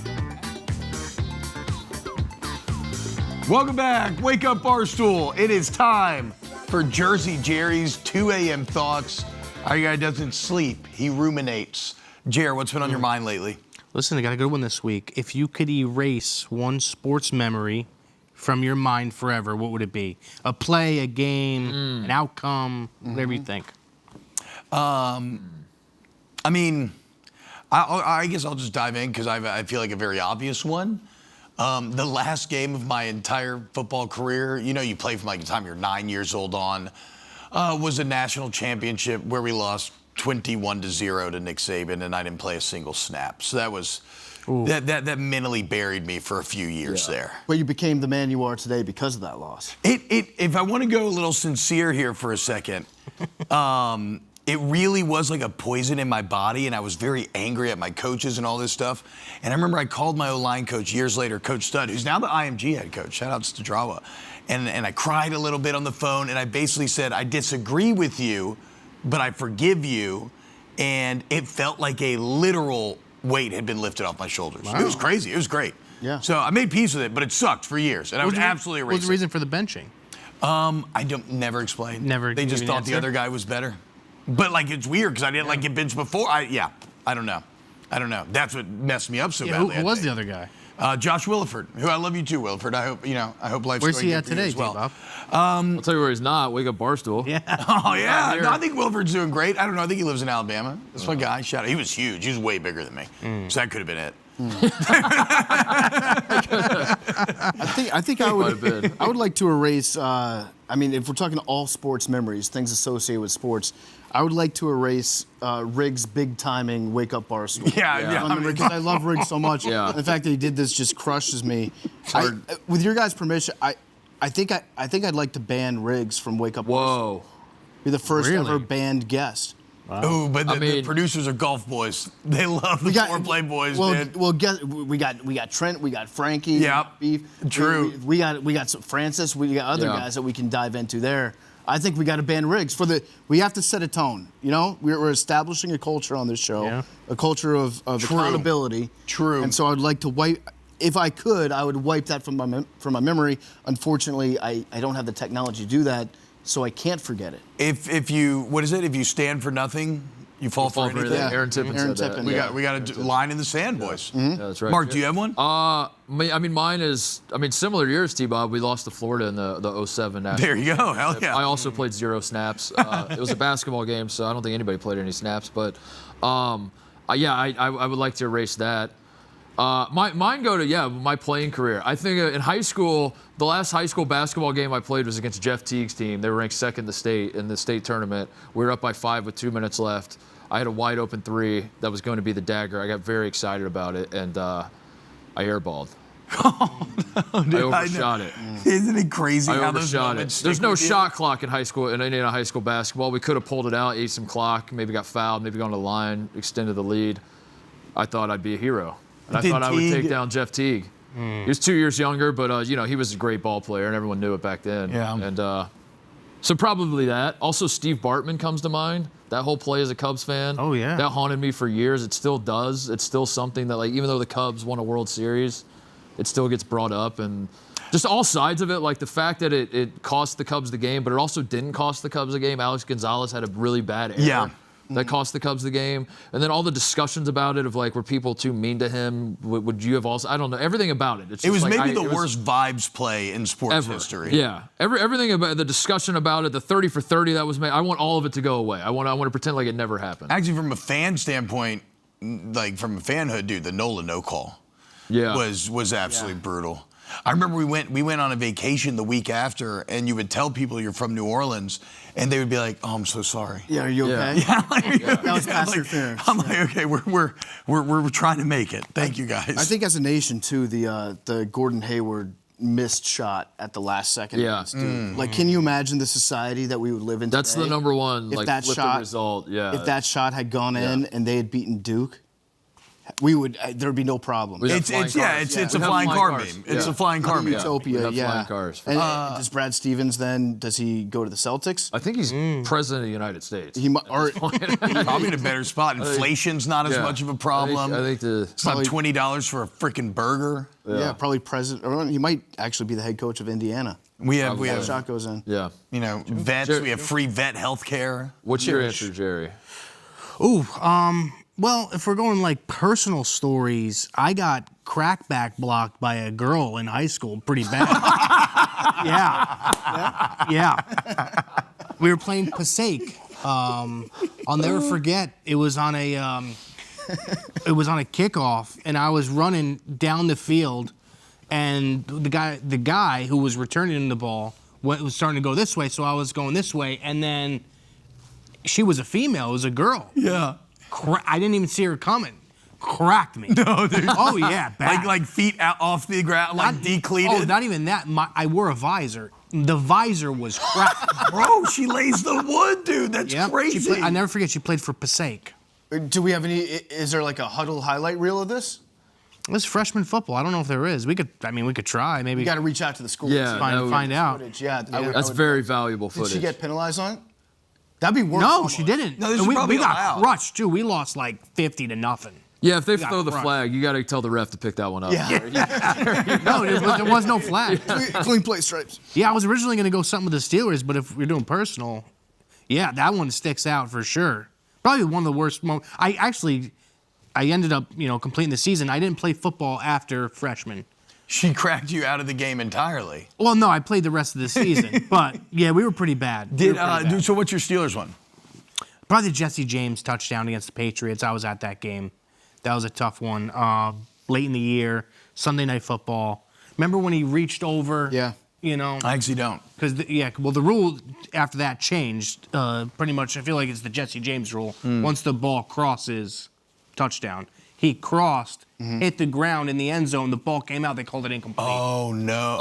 Welcome back, Wake Up Barstool. It is time for Jersey Jerry's 2 a.m. thoughts. Our guy doesn't sleep, he ruminates. Jer, what's been on your mind lately? Listen, I got a good one this week. If you could erase one sports memory from your mind forever, what would it be? A play, a game, an outcome, whatever you think. I guess I'll just dive in because I feel like a very obvious one. The last game of my entire football career, you play from like the time you're 9 years old on, was a national championship where we lost 21-0 to Nick Saban, and I didn't play a single snap. So that was that mentally buried me for a few years there. But you became the man you are today because of that loss. If I want to go a little sincere here for a second, it really was like a poison in my body, and I was very angry at my coaches and all this stuff. And I remember I called my O-line coach years later, Coach Stud, who's now the IMG head coach. Shout outs to Drawa. And I cried a little bit on the phone, and I basically said, I disagree with you, but I forgive you. And it felt like a literal weight had been lifted off my shoulders. Wow. It was crazy. It was great. Yeah. So I made peace with it, but it sucked for years, and I would absolutely erase it. What was the reason for the benching? I never explained. They just thought the other guy was better. But like it's weird because I didn't get benched before. I don't know. That's what messed me up so badly. Who was the other guy? Josh Williford, who I love you too, Williford. I hope life's Where's going he good at for you today, as well. D-Bob? I'll tell you where he's not. Wake Up Barstool. Yeah. Oh yeah, no, I think Williford's doing great. I don't know. I think he lives in Alabama. That's my guy. Shout out. He was huge. He was way bigger than me, so that could have been it. I think I would like to erase. I mean, if we're talking all sports memories, things associated with sports, I would like to erase Riggs' big timing Wake Up Barstool. Yeah. Because I love Riggs so much. Yeah. The fact that he did this just crushes me. With your guys' permission, I think I'd like to ban Riggs from Wake Up Barstool. Whoa. Be the first Really? ever banned guest. Oh, but the producers are golf boys. They love the foreplay boys, dude. Well, we got Trent, we got Frankie, Yep. Beef. True. We got some Francis. We got other guys that we can dive into there. I think we got to ban Riggs we have to set a tone. You know, we're establishing a culture on this show, a culture of accountability. True. And so I'd like to wipe. If I could, I would wipe that from my memory. Unfortunately, I don't have the technology to do that, so I can't forget it. If you stand for nothing, you fall for anything. Yeah. Aaron Tippin said that. We got a line in the sand, boys. Yeah, that's right. Mark, do you have one? I mean, mine is, similar to yours, T-Bob. We lost to Florida in the 07 National. There you go. Hell yeah. I also played 0 snaps. It was a basketball game, so I don't think anybody played any snaps. But, I would like to erase that. Mine go to, my playing career. I think in high school, the last high school basketball game I played was against Jeff Teague's team. They were ranked second in the state tournament. We were up by 5 with 2 minutes left. I had a wide open three that was going to be the dagger. I got very excited about it, and I airballed. Oh, no, dude, I overshot it. Isn't it crazy I how those overshot moments it. stick There's no with you? shot clock in high school, in Indiana high school basketball. We could have pulled it out, ate some clock, maybe got fouled, maybe gone to the line, extended the lead. I thought I'd be a hero. And I thought I would take down Jeff Teague. He was 2 years younger, but he was a great ball player, and everyone knew it back then. Yeah. And so probably that. Also, Steve Bartman comes to mind. That whole play as a Cubs fan. Oh, yeah. That haunted me for years. It still does. It's still something that, even though the Cubs won a World Series, it still gets brought up. And just all sides of it, like the fact that it cost the Cubs the game, but it also didn't cost the Cubs the game. Alex Gonzalez had a really bad error. Yeah. That cost the Cubs the game. And then all the discussions about it of were people too mean to him? Would you have also, I don't know, everything about it. It's It was just maybe the worst vibes play in sports ever. history. Yeah. Everything about the discussion about it, the 30 for 30 that was made, I want all of it to go away. I want to pretend like it never happened. Actually, from a fan standpoint, from a fanhood, dude, the Nola no call was absolutely brutal. I remember we went on a vacation the week after, and you would tell people you're from New Orleans, and they would be like, "Oh, I'm so sorry." Yeah, are you okay? Yeah, That was pass interference. I'm like, okay, we're trying to make it. Thank you guys. I think as a nation too, the Gordon Hayward missed shot at the last second. Yeah. Like, can you imagine the society that we would live in today? That's the number one, If that flip shot- the result. Yeah. If that shot had gone in and they had beaten Duke, there'd be no problem. We'd have it's flying cars. a We'd have flying car cars. meme. It's Yeah. a flying car meme. Utopia, We'd have flying cars. And does Brad Stevens then? Does he go to the Celtics? I think he's president of the United States. He might, or Probably in a better spot. Inflation's not as much of a problem. I think it's not $20 for a freaking burger. yeah, probably president. Or he might actually be the head coach of Indiana. We have Shot goes in. Yeah. Vets. We have free vet health care. What's your answer, Jerry? Ooh, well, if we're going personal stories, I got crackback blocked by a girl in high school pretty bad. Yeah. We were playing Passaic. I'll never forget. It was on a kickoff, and I was running down the field, and the guy who was returning the ball was starting to go this way, so I was going this way, and then she was a female. It was a girl. Yeah. I didn't even see her coming. Cracked me. No, dude. Oh yeah, bad. Like feet out off the ground, decleated. Oh, not even that. I wore a visor. The visor was cracked. Bro, she lays the wood, dude. That's Yep. crazy. I never forget. She played for Passaic. Do we have any? Is there a huddle highlight reel of this? It was freshman football. I don't know if there is. We could try. Maybe You got to reach out to the school. Yeah, and find out. footage. Yeah, That's very valuable Did footage. she get penalized on it? That'd be worse. No, almost. she didn't. No, this And is we probably got allowed. crushed too. We lost 50-0. Yeah, if they got throw the crushed. flag, you got to tell the ref to pick that one up. Yeah. No, there was no flag. Clean play stripes. Yeah, I was originally going to go something with the Steelers, but if we're doing personal, yeah, that one sticks out for sure. Probably one of the worst moments. I ended up, completing the season. I didn't play football after freshman. She cracked you out of the game entirely. Well, no, I played the rest of the season, but yeah, we were pretty bad. So what's your Steelers one? Probably the Jesse James touchdown against the Patriots. I was at that game. That was a tough one. Late in the year, Sunday Night Football. Remember when he reached over? Yeah. I actually don't. Because the rule after that changed. Pretty much, I feel like it's the Jesse James rule. Once the ball crosses, touchdown. He crossed, hit the ground in the end zone. The ball came out. They called it incomplete. Oh no.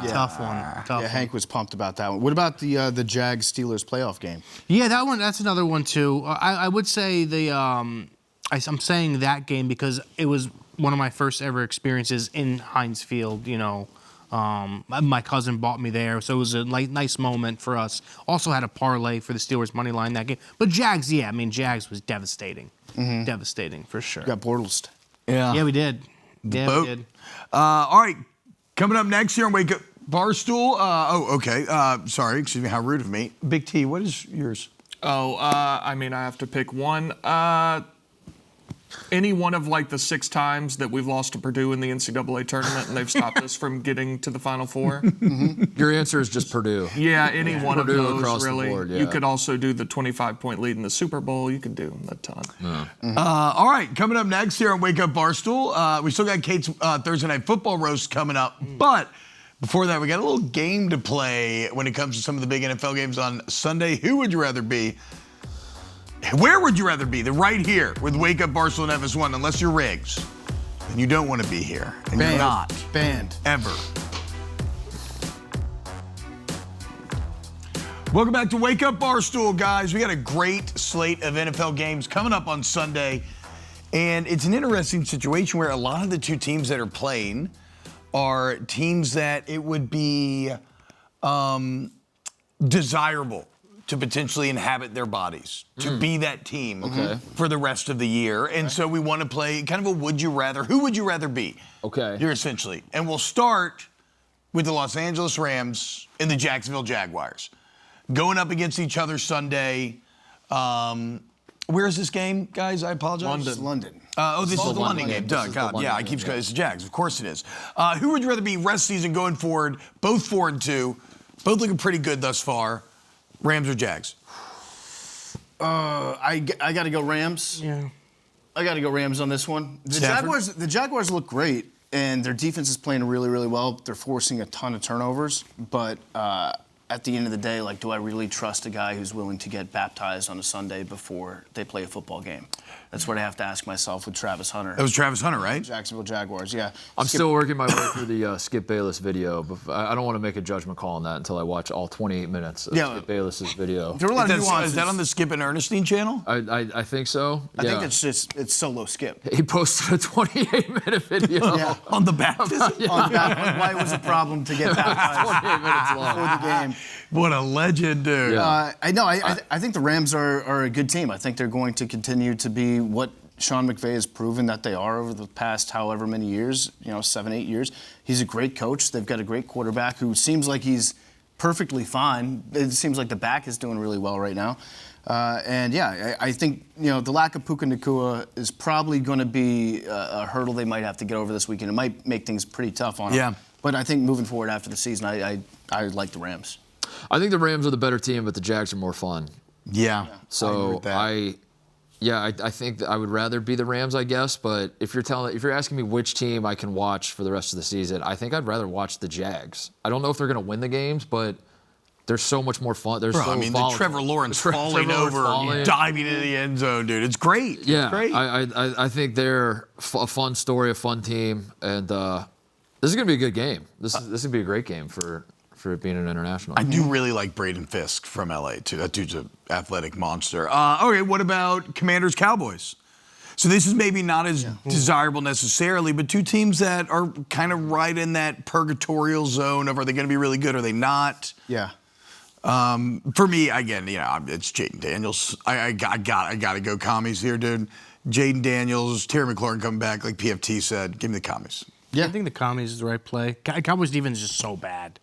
Tough one. Tough one. Hank was pumped about that one. What about the Jags Steelers playoff game? Yeah, that one. That's another one too. I would say I'm saying that game because it was one of my first ever experiences in Heinz Field. My cousin bought me there, so it was a nice moment for us. Also had a parlay for the Steelers money line that game. But Jags, Jags was devastating. Devastating for sure. Got Bortles. Yeah, we did. Yeah, we did. All right, coming up next here on Wake Up Barstool. Okay. Sorry, excuse me. How rude of me. Big T, what is yours? I have to pick one. Any one of the 6 times that we've lost to Purdue in the NCAA tournament and they've stopped us from getting to the Final Four. Your answer is just Purdue. Yeah, any one of Purdue those across the really. board, yeah. You could also do the 25-point lead in the Super Bowl. You could do a ton. All right, coming up next here on Wake Up Barstool. We still got Kate's Thursday Night Football roast coming up, but before that, we got a little game to play when it comes to some of the big NFL games on Sunday. Who would you rather be? Where would you rather be? They're right here with Wake Up Barstool and FS1, unless you're Riggs. And you don't want to be here. And you're not. Banned. Ever. Welcome back to Wake Up Barstool, guys. We got a great slate of NFL games coming up on Sunday. And it's an interesting situation where a lot of the 2 teams that are playing are teams that it would be desirable to potentially inhabit their bodies, to be that team for the rest of the year. And so we want to play kind of a would you rather. Who would you rather be? Okay. Here, essentially. And we'll start with the Los Angeles Rams and the Jacksonville Jaguars. Going up against each other Sunday. Where is this game, guys? I apologize. London. This is the London game. Duh, God, yeah, I keep going. It's the Jags. Of course it is. Who would you rather be rest season going forward? Both 4-2. Both looking pretty good thus far. Rams or Jags? I got to go Rams. Yeah. I got to go Rams on this one. The Jaguars look great, and their defense is playing really, really well. They're forcing a ton of turnovers, but at the end of the day, do I really trust a guy who's willing to get baptized on a Sunday before they play a football game? That's what I have to ask myself with Travis Hunter. That was Travis Hunter, right? Jacksonville Jaguars, yeah. I'm still working my way through the Skip Bayless video, but I don't want to make a judgment call on that until I watch all 28 minutes of Skip Bayless's video. There were a lot of nuances. Is that on the Skip and Ernestine channel? I think so. I think it's solo Skip. He posted a 28-minute video. On the baptism? On why it was a problem to get baptized 28 minutes long. before the game. What a legend, dude. Yeah. I think the Rams are a good team. I think they're going to continue to be what Sean McVay has proven that they are over the past however many years, 7, 8 years. He's a great coach. They've got a great quarterback who seems like he's perfectly fine. It seems like the back is doing really well right now. I think, the lack of Puka Nacua is probably going to be a hurdle they might have to get over this weekend. It might make things pretty tough on them. Yeah. But I think moving forward after the season, I like the Rams. I think the Rams are the better team, but the Jags are more fun. Yeah. So I think that I would rather be the Rams, I guess. But if you're asking me which team I can watch for the rest of the season, I think I'd rather watch the Jags. I don't know if they're going to win the games, but they're so much more fun. They're the Trevor Lawrence falling over, diving into the end zone, dude. It's great. Yeah, it's great. I think they're a fun story, a fun team, and this is going to be a good game. This is going to be a great game for it being an international. I do really like Braden Fisk from LA, too. That dude's an athletic monster. Okay, what about Commanders Cowboys? So this is maybe not as desirable necessarily, but 2 teams that are kind of right in that purgatorial zone of are they going to be really good or are they not? Yeah. For me, again, it's Jaden Daniels. I got to go commies here, dude. Jaden Daniels, Terry McLaurin coming back, like PFT said. Give me the commies. Yeah, I think the commies is the right play. Cowboys defense is just so bad.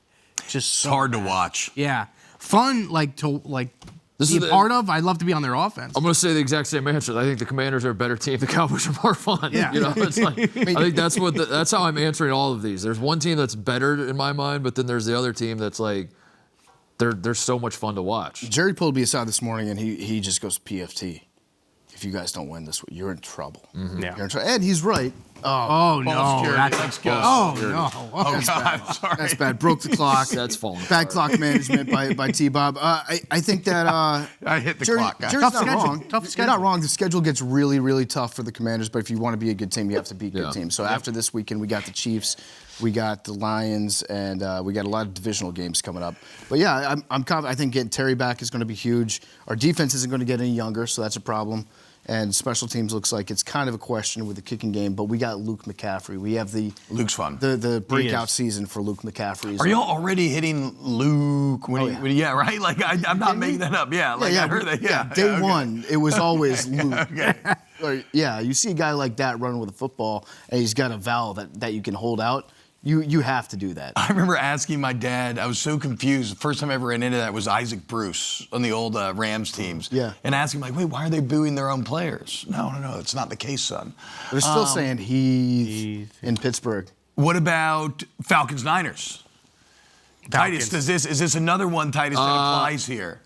Just so hard bad. to watch. Yeah, fun to This be is a part of. I'd love to be on their offense. I'm going to say the exact same answer. I think the Commanders are a better team. The Cowboys are more fun. Yeah. You know, it's like, I think that's how I'm answering all of these. There's one team that's better in my mind, but then there's the other team that's like, they're so much fun to watch. Jerry pulled me aside this morning, and he just goes, PFT. If you guys don't win this week, you're in trouble. Yeah. You're in trouble. And he's right. Oh, no. Security, let's go. Oh, no. Oh, God, sorry. That's bad. Broke the clock. That's falling Bad apart. clock management by T-Bob. I think that I hit the Jerry, clock, guys. Jerry's Tough not schedule. wrong. Tough You're schedule. not wrong. The schedule gets really, really tough for the Commanders, but if you want to be a good team, you have to beat good Yeah. teams. So after this weekend, we got the Chiefs, we got the Lions, and we got a lot of divisional games coming up. But yeah, I'm confident. I think getting Terry back is going to be huge. Our defense isn't going to get any younger, so that's a problem. And special teams looks like it's kind of a question with the kicking game, but we got Luke McCaffrey. We have Luke's fun. the breakout is. season for Luke McCaffrey. Are y'all already hitting Luke? yeah. Right? Like, I'm not making that up. Yeah, like I heard that. Yeah. Day okay. one, it was always Luke. Okay. Or, yeah, you see a guy like that running with a football, and he's got a valve that you can hold out. You have to do that. I remember asking my dad, I was so confused. The first time I ever ran into that was Isaac Bruce on the old Rams teams. Yeah. And asking, like, wait, why are they booing their own players? No, it's not the case, son. They're still saying Heath in Pittsburgh. What about Falcons-Niners? Titus, is this another one, Titus, that applies here?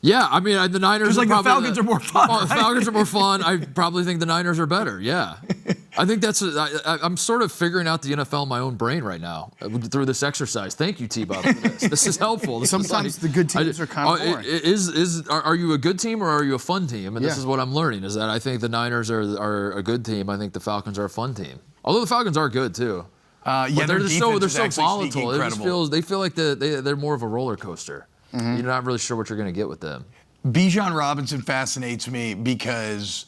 Yeah, I mean, the Niners. Because, like, the probably Falcons are more fun, Well, the right? Falcons are more fun. I probably think the Niners are better. Yeah, I think that's. I'm sort of figuring out the NFL in my own brain right now through this exercise. Thank you, T-Bob, for this. This is helpful. This is Sometimes the good teams are kind of boring. Are you a good team or are you a fun team? And this Yeah. is what I'm learning is that I think the Niners are a good team. I think the Falcons are a fun team. Although the Falcons are good too. Yeah, But their they're defense so is actually volatile. It just incredible. they feel like they're more of a roller coaster. You're not really sure what you're going to get with them. Bijan Robinson fascinates me because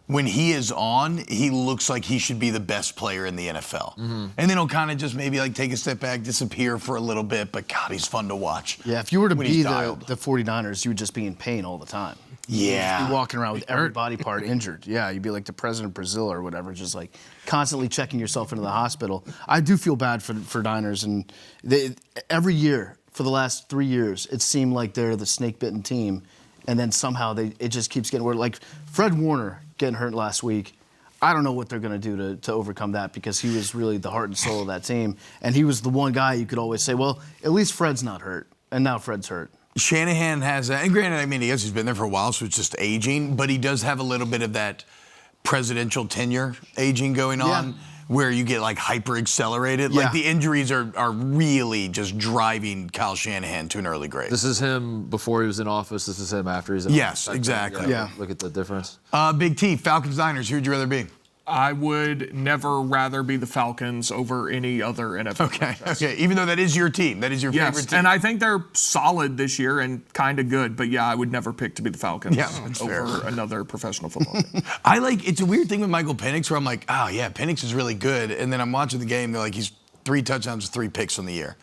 when he is on, he looks like he should be the best player in the NFL. And then he'll kind of just maybe like take a step back, disappear for a little bit, but God, he's fun to watch. Yeah, if you were to when be he's the dialed. 49ers, you would just be in pain all the time. Yeah. You'd be walking around with every body part injured. Yeah, you'd be like the president of Brazil or whatever, just like constantly checking yourself into the hospital. I do feel bad for Niners, and every year for the last 3 years, it seemed like they're the snake-bitten team, and then somehow it just keeps getting worse. Like Fred Warner getting hurt last week. I don't know what they're going to do to overcome that because he was really the heart and soul of that team, and he was the one guy you could always say, well, at least Fred's not hurt, and now Fred's hurt. Shanahan has that, and granted, I mean, I guess he's been there for a while, so it's just aging, but he does have a little bit of that presidential tenure aging going on, where you get like hyper accelerated. Yeah. Like the injuries are really just driving Kyle Shanahan to an early grave. This is him before he was in office. This is him after he's in Yes, office. exactly. Yeah. Look at the difference. Big T, Falcons-Niners, who would you rather be? I would never rather be the Falcons over any other NFL Okay, franchise. okay. Even though that is your team, that is your favorite Yes, team. and I think they're solid this year and kind of good, but yeah, I would never pick to be the Falcons Yeah, that's over fair. another professional football team. It's a weird thing with Michael Penix where I'm like, oh yeah, Penix is really good. And then I'm watching the game, they're like, he's 3 touchdowns, 3 picks on the year.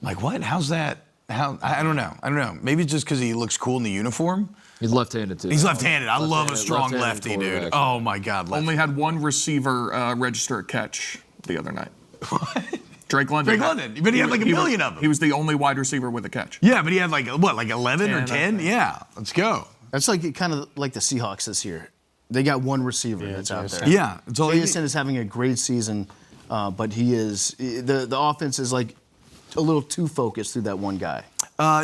I'm like, what? How's that? I don't know. Maybe it's just because he looks cool in the uniform. He's left-handed too. He's left-handed. I love a Left-handed- strong left-handed lefty, dude. quarterback. Oh my God. Lefty. Only had one receiver register a catch the other night. Drake London. Drake London. But he had like a million of them. He was the only wide receiver with a catch. Yeah, but he had like 11 or 10, I 10? think. Yeah, let's go. That's like kind of like the Seahawks this year. They got one receiver that's out there. Yeah, it's all. Jason is having a great season, but the offense is like a little too focused through that one guy.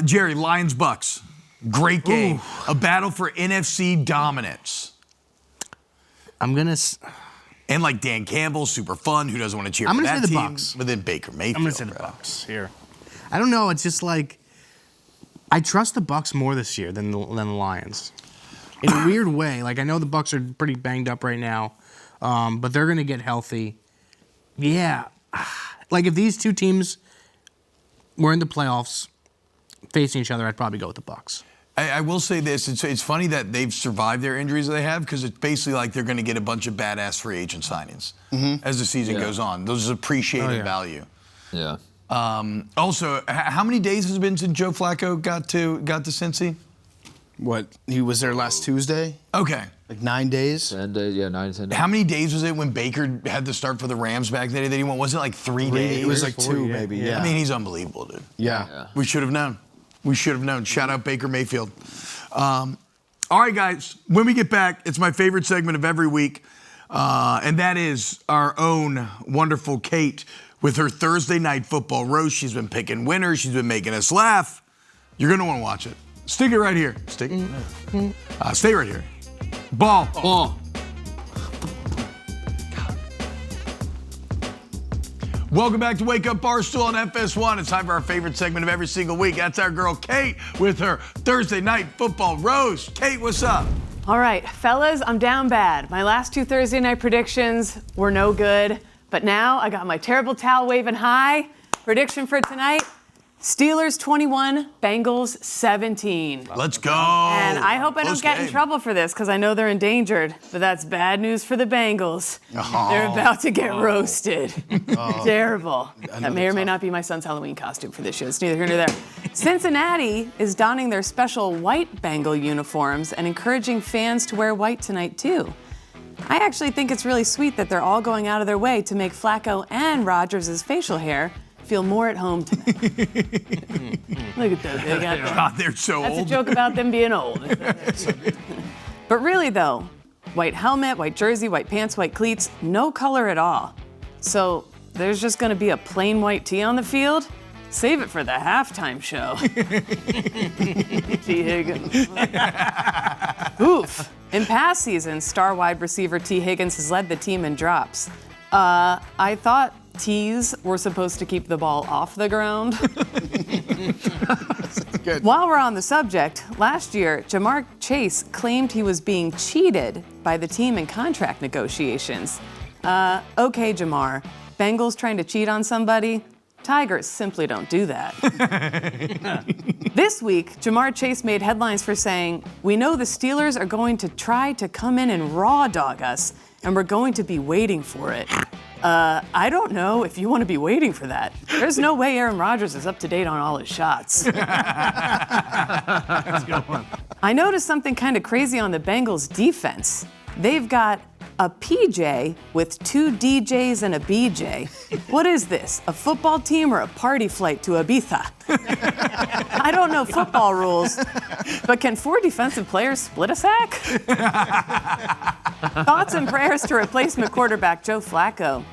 Jerry, Lions-Bucks. Great game. A battle for NFC dominance. I'm going to And like Dan Campbell, super fun. Who doesn't want to cheer I'm for gonna that say the team? Bucks. But then Baker Mayfield. I'm going to say the bro. Bucks here. I don't know. It's just like I trust the Bucks more this year than the Lions. In a weird way. Like I know the Bucks are pretty banged up right now, but they're going to get healthy. Yeah. Like if these two teams were in the playoffs facing each other, I'd probably go with the Bucks. I will say this. It's funny that they've survived their injuries that they have because it's basically like they're going to get a bunch of badass free agent signings as the season goes on. Those are appreciated value. Yeah. Also, how many days has it been since Joe Flacco got to Cincy? What? He was there last Tuesday? Okay. Like 9 days? 10 days, 9 to 10 days. How many days was it when Baker had to start for the Rams back then that he won? Was it like 3 days? It was like 4, 2 yeah. maybe, Yeah. yeah. I mean, he's unbelievable, dude. Yeah. We should have known. We should have known. Shout out Baker Mayfield. All right, guys. When we get back, it's my favorite segment of every week, and that is our own wonderful Kate with her Thursday night football roast. She's been picking winners. She's been making us laugh. You're going to want to watch it. Stick it right here. Stay right here. Ball. Welcome back to Wake Up Barstool on FS1. It's time for our favorite segment of every single week. That's our girl Kate with her Thursday night football roast. Kate, what's up? All right, fellas, I'm down bad. My last 2 Thursday night predictions were no good, but now I got my terrible towel waving high. Prediction for tonight, Steelers 21, Bengals 17. Let's go. And I hope I Close don't get in game. trouble for this because I know they're endangered, but that's bad news for the Bengals. They're about to get roasted. Terrible. That may or may not be my son's Halloween costume for this year. It's neither here nor there. Cincinnati is donning their special white Bengal uniforms and encouraging fans to wear white tonight, too. I actually think it's really sweet that they're all going out of their way to make Flacco and Rodgers' facial hair feel more at home tonight. Look at those. God, they're so That's old. a joke about them being old. But really, though, white helmet, white jersey, white pants, white cleats, no color at all. So there's just going to be a plain white tee on the field. Save it for the halftime show. T. Higgins. Oof. In past seasons, star wide receiver T. Higgins has led the team in drops. I thought Tease were supposed to keep the ball off the ground. Good. While we're on the subject, last year, Jamar Chase claimed he was being cheated by the team in contract negotiations. Okay, Jamar, Bengals trying to cheat on somebody? Tigers simply don't do that. This week, Jamar Chase made headlines for saying, "We know the Steelers are going to try to come in and raw dog us, and we're going to be waiting for it." I don't know if you want to be waiting for that. There's no way Aaron Rodgers is up to date on all his shots. That's a good one. I noticed something kind of crazy on the Bengals defense. They've got a PJ with 2 DJs and a BJ. What is this, a football team or a party flight to Ibiza? I don't know football rules, but can 4 defensive players split a sack? Thoughts and prayers to replacement quarterback Joe Flacco.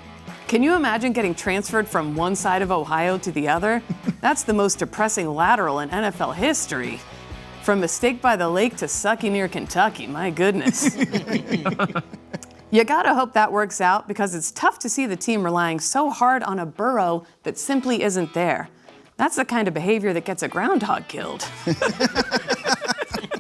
Can you imagine getting transferred from one side of Ohio to the other? That's the most depressing lateral in NFL history. From Mistake by the Lake to Sucky near Kentucky, my goodness. You gotta hope that works out because it's tough to see the team relying so hard on a Burrow that simply isn't there. That's the kind of behavior that gets a groundhog killed.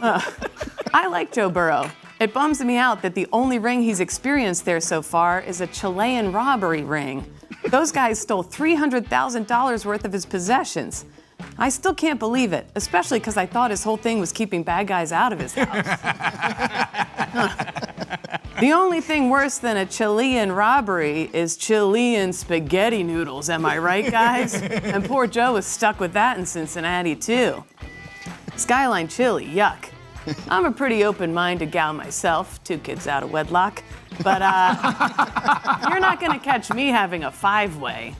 I like Joe Burrow. It bums me out that the only ring he's experienced there so far is a Chilean robbery ring. Those guys stole $300,000 worth of his possessions. I still can't believe it, especially because I thought his whole thing was keeping bad guys out of his house. The only thing worse than a Chilean robbery is Chilean spaghetti noodles, am I right, guys? And poor Joe was stuck with that in Cincinnati, too. Skyline chili, yuck. I'm a pretty open-minded gal myself, 2 kids out of wedlock. But you're not going to catch me having a 5-way.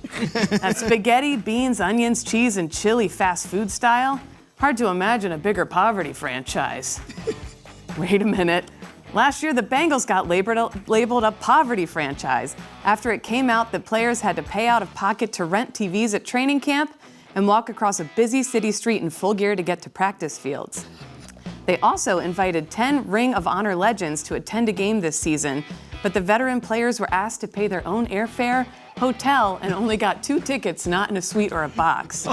That's spaghetti, beans, onions, cheese, and chili fast food style. Hard to imagine a bigger poverty franchise. Wait a minute. Last year, the Bengals got labeled a poverty franchise after it came out that players had to pay out of pocket to rent TVs at training camp and walk across a busy city street in full gear to get to practice fields. They also invited 10 Ring of Honor legends to attend a game this season, but the veteran players were asked to pay their own airfare, hotel, and only got 2 tickets, not in a suite or a box.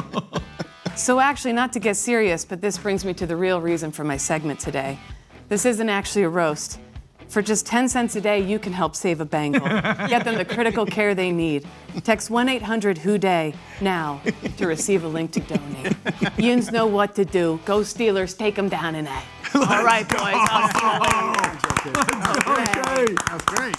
So actually, not to get serious, but this brings me to the real reason for my segment today. This isn't actually a roast. For just 10 cents a day, you can help save a Bengal. Get them the critical care they need. Text 1-800-WHO-DAY now to receive a link to donate. Yins know what to do. Go Steelers, take them down an A. All right, boys. I'll see you later. That's great.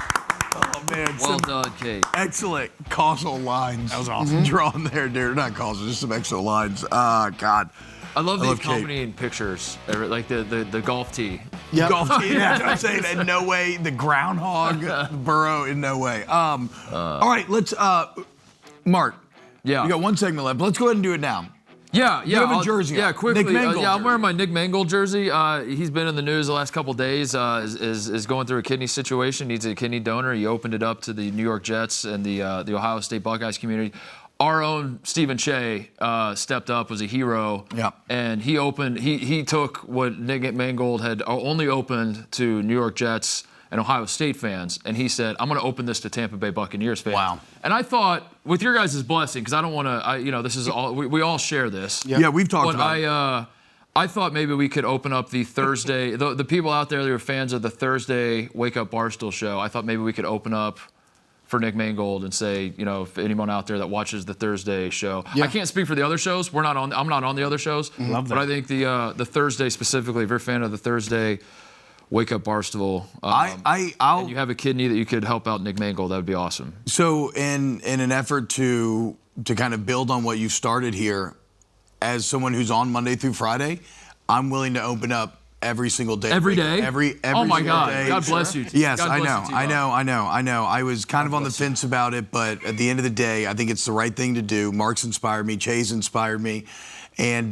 Oh, man. Well some done, Kate. excellent causal lines. That was awesome. Drawn there, dude. Not causal, just some excellent lines. God. I love I the love Kate. accompanying pictures, like the golf tee. Yep. Golf team. That's what I'm saying. In no way. The groundhog, Burrow, in no way. All right, let's, Mark. Yeah. We got 1 segment left. Let's go ahead and do it now. Yeah. You have a jersey Yeah, on. quickly. Nick Mangold I'm jersey. wearing my Nick Mangold jersey. He's been in the news the last couple days. Is going through a kidney situation. Needs a kidney donor. He opened it up to the New York Jets and the Ohio State Buckeyes community. Our own Stephen Shea stepped up, was a hero. Yeah. And he took what Nick Mangold had only opened to New York Jets and Ohio State fans, and he said, I'm going to open this to Tampa Bay Buccaneers fans. Wow. And I thought, with your guys' blessing, because I don't want to, this is all, we all share this. Yeah, we've talked about it. I thought maybe we could open up the Thursday, the people out there that are fans of the Thursday Wake Up Barstool show, I thought maybe we could open up for Nick Mangold and say, if anyone out there that watches the Thursday show. Yeah. I can't speak for the other shows. I'm not on the other shows. Love that. But I think the Thursday specifically, if you're a fan of the Thursday Wake Up Barstool, and you have a kidney that you could help out Nick Mangold, that would be awesome. So in an effort to kind of build on what you started here, as someone who's on Monday through Friday, I'm willing to open up every single day. Every day? Every Oh my single God. day. God bless you. Yes, God I bless know, you, T-Bob. I know. I was kind of on the fence about it, but at the end of the day, I think it's the right thing to do. Mark's inspired me. Chase inspired me. And,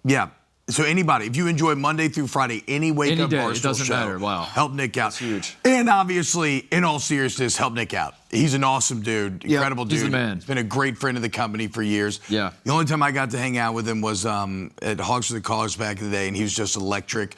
yeah. So anybody, if you enjoy Monday through Friday, any Wake Up day, Barstool it doesn't show, matter. Wow. help Nick out. That's huge. And obviously, in all seriousness, help Nick out. He's an awesome dude, incredible dude. he's the man. He's been a great friend of the company for years. Yeah. The only time I got to hang out with him was at Hogs for the Cause back in the day, and he was just electric,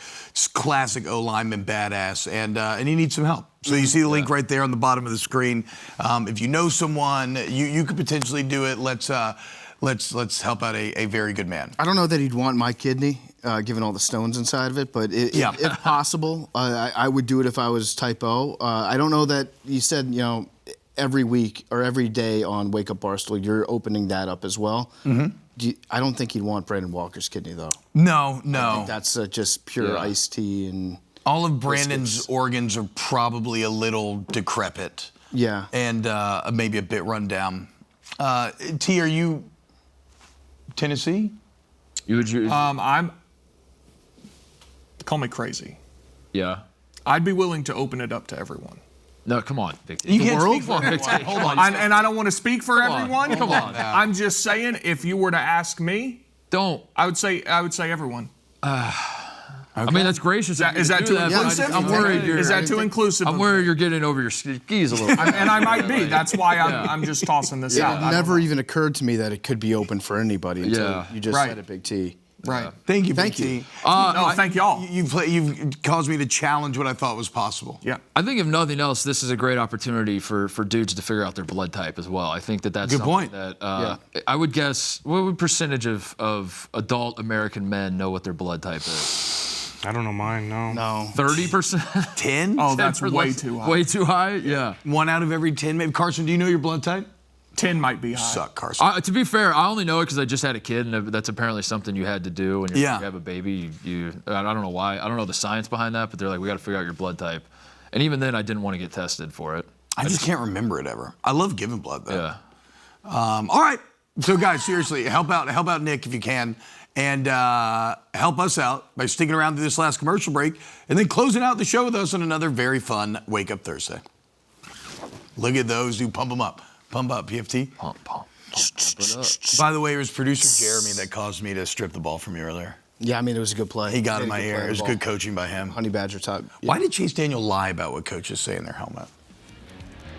classic O-lineman badass, and he needs some help. So you see the link right there on the bottom of the screen. If you know someone, you could potentially do it. Let's help out a very good man. I don't know that he'd want my kidney, given all the stones inside of it, but if possible, I would do it if I was type O. I don't know that you said, every week or every day on Wake Up Barstool, you're opening that up as well. Mm-hmm. I don't think he'd want Brandon Walker's kidney, though. No. I think that's just pure iced tea and all of Brandon's organs are probably a little decrepit. Yeah. And maybe a bit run down. T, are you Tennessee? I'm. Call me crazy. Yeah. I'd be willing to open it up to everyone. No, come on, Big T. You can't world? speak for everyone. Hold on. And I don't want to speak for everyone. Come on. I'm just saying, if you were to ask me, Don't. I would say everyone. I mean, that's gracious. Is that too inclusive? I'm worried. Is that too inclusive? I'm worried you're getting over your skis a little bit. And I might be. That's why I'm just tossing this out. It never even occurred to me that it could be open for anybody until you just said it, Big T. Right. Thank you, Thank Big you. T. No, thank y'all. You've caused me to challenge what I thought was possible. Yeah. I think if nothing else, this is a great opportunity for dudes to figure out their blood type as well. I think that's Good something point. that I would guess. What percentage of adult American men know what their blood type is? I don't know mine. No. 30%. 10? Oh, that's way too high. Way too high. Yeah. 1 out of every 10. Maybe Carson, do you know your blood type? 10 might be high. Suck, Carson. To be fair, I only know it because I just had a kid, and that's apparently something you had to do when you have a baby. I don't know why. I don't know the science behind that, but they're like, we got to figure out your blood type. And even then, I didn't want to get tested for it. I just can't remember it ever. I love giving blood, though. Yeah. All right. So, guys, seriously, help out Nick if you can. And help us out by sticking around through this last commercial break and then closing out the show with us on another very fun Wake Up Thursday. Look at those who pump them up. Pump up, PFT. Pump it up. By the way, it was producer Jeremy that caused me to strip the ball from you earlier. Yeah, I mean, it was a good play. He got in Made a my good ear. play It was ball. good coaching by him. Honey Badger type. Yeah. Why did Chase Daniel lie about what coaches say in their helmet?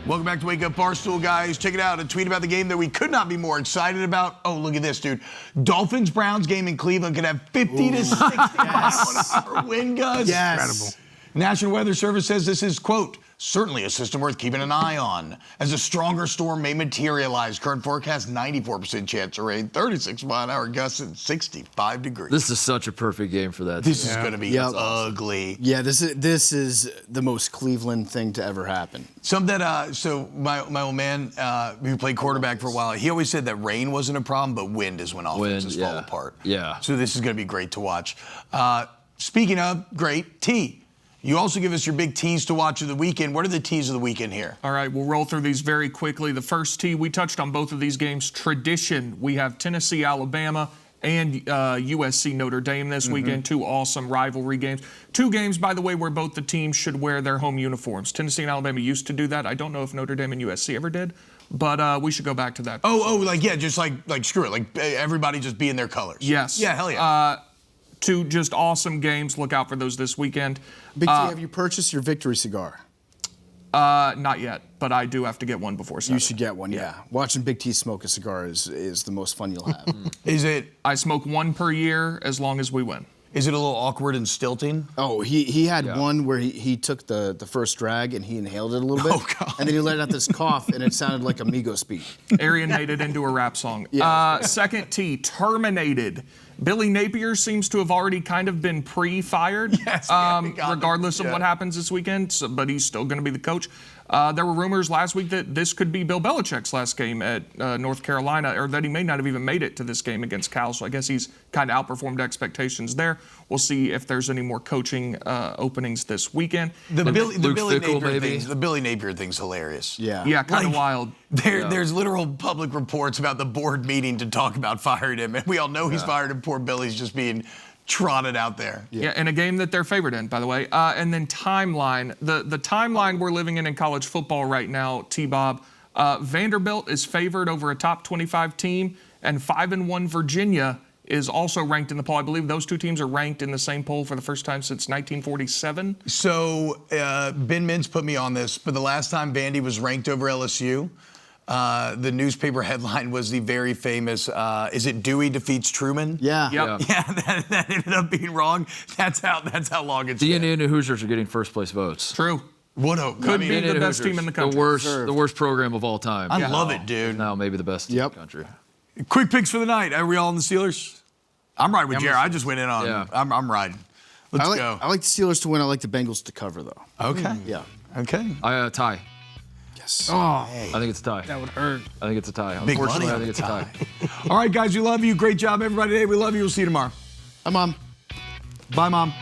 Welcome back to Wake Up Barstool, guys. Check it out. A tweet about the game that we could not be more excited about. Oh, look at this, dude. Dolphins-Browns game in Cleveland could have 50 to 60 mile-an-hour wind gusts. Yes. Incredible. National Weather Service says this is, quote, certainly a system worth keeping an eye on, as a stronger storm may materialize. Current forecast, 94% chance of rain, 36 mile-an-hour gusts, and 65 degrees. This is such a perfect game for that. This is going to be Yep. ugly. Yeah, this is the most Cleveland thing to ever happen. So my old man, who played quarterback for a while, he always said that rain wasn't a problem, but wind is when offenses fall apart. Yeah. So this is going to be great to watch. Speaking of great, T, you also give us your big tease to watch of the weekend. What are the teas of the weekend here? All right, we'll roll through these very quickly. The first tee, we touched on both of these games. Tradition, we have Tennessee, Alabama, and USC Notre Dame this weekend. Two awesome rivalry games. Two games, by the way, where both the teams should wear their home uniforms. Tennessee and Alabama used to do that. I don't know if Notre Dame and USC ever did, But we should go back to that. Just like screw it. Like everybody just be in their colors. Yes. Yeah, hell yeah. Two just awesome games. Look out for those this weekend. Big T, have you purchased your victory cigar? Not yet, but I do have to get one before Saturday. You should get one, yeah. Watching Big T smoke a cigar is the most fun you'll have. Is it? I smoke one per year as long as we win. Is it a little awkward and stilting? Oh, he had one where he took the first drag and he inhaled it a little bit. Oh, God. And then he let out this cough and it sounded like Amigo speak. Arian made it into a rap song. Yeah. Second T, terminated. Billy Napier seems to have already kind of been pre-fired, Yes, regardless of what happens this weekend, but he's still going to be the coach. There were rumors last week that this could be Bill Belichick's last game at North Carolina, or that he may not have even made it to this game against Cal, so I guess he's kind of outperformed expectations there. We'll see if there's any more coaching openings this weekend. The Fickell, Billy Napier thing's hilarious. Yeah. Yeah, kind of wild. There's literal public reports about the board meeting to talk about firing him, and we all know he's fired, and poor Billy's just being trotted out there. Yeah, in a game that they're favored in, by the way. And then timeline. The timeline we're living in college football right now, T-Bob, Vanderbilt is favored over a top 25 team, and 5-1 Virginia is also ranked in the poll. I believe those two teams are ranked in the same poll for the first time since 1947. So Ben Mintz put me on this, but the last time Vandy was ranked over LSU, the newspaper headline was the very famous, is it Dewey defeats Truman? Yeah. Yep. Yeah, that ended up being wrong. That's how long it's The been. Indiana Hoosiers are getting first place votes. True. Could be the best team in the country. The worst program of all time. I love it, dude. Now maybe the best team in the country. Quick picks for the night. Are we all in the Steelers? I'm riding with Jared. I just went in on. Yeah. I'm riding. Let's go. I like the Steelers to win. I like the Bengals to cover, though. Okay. Yeah. Okay. Tie. Yes. Oh, I think it's a tie. that would hurt. I think it's a tie. Big money Unfortunately, I on think it's the a tie. All right, guys. We love you. Great job, everybody. Today. We love you. We'll see you tomorrow. Hi, Mom. Bye, Mom.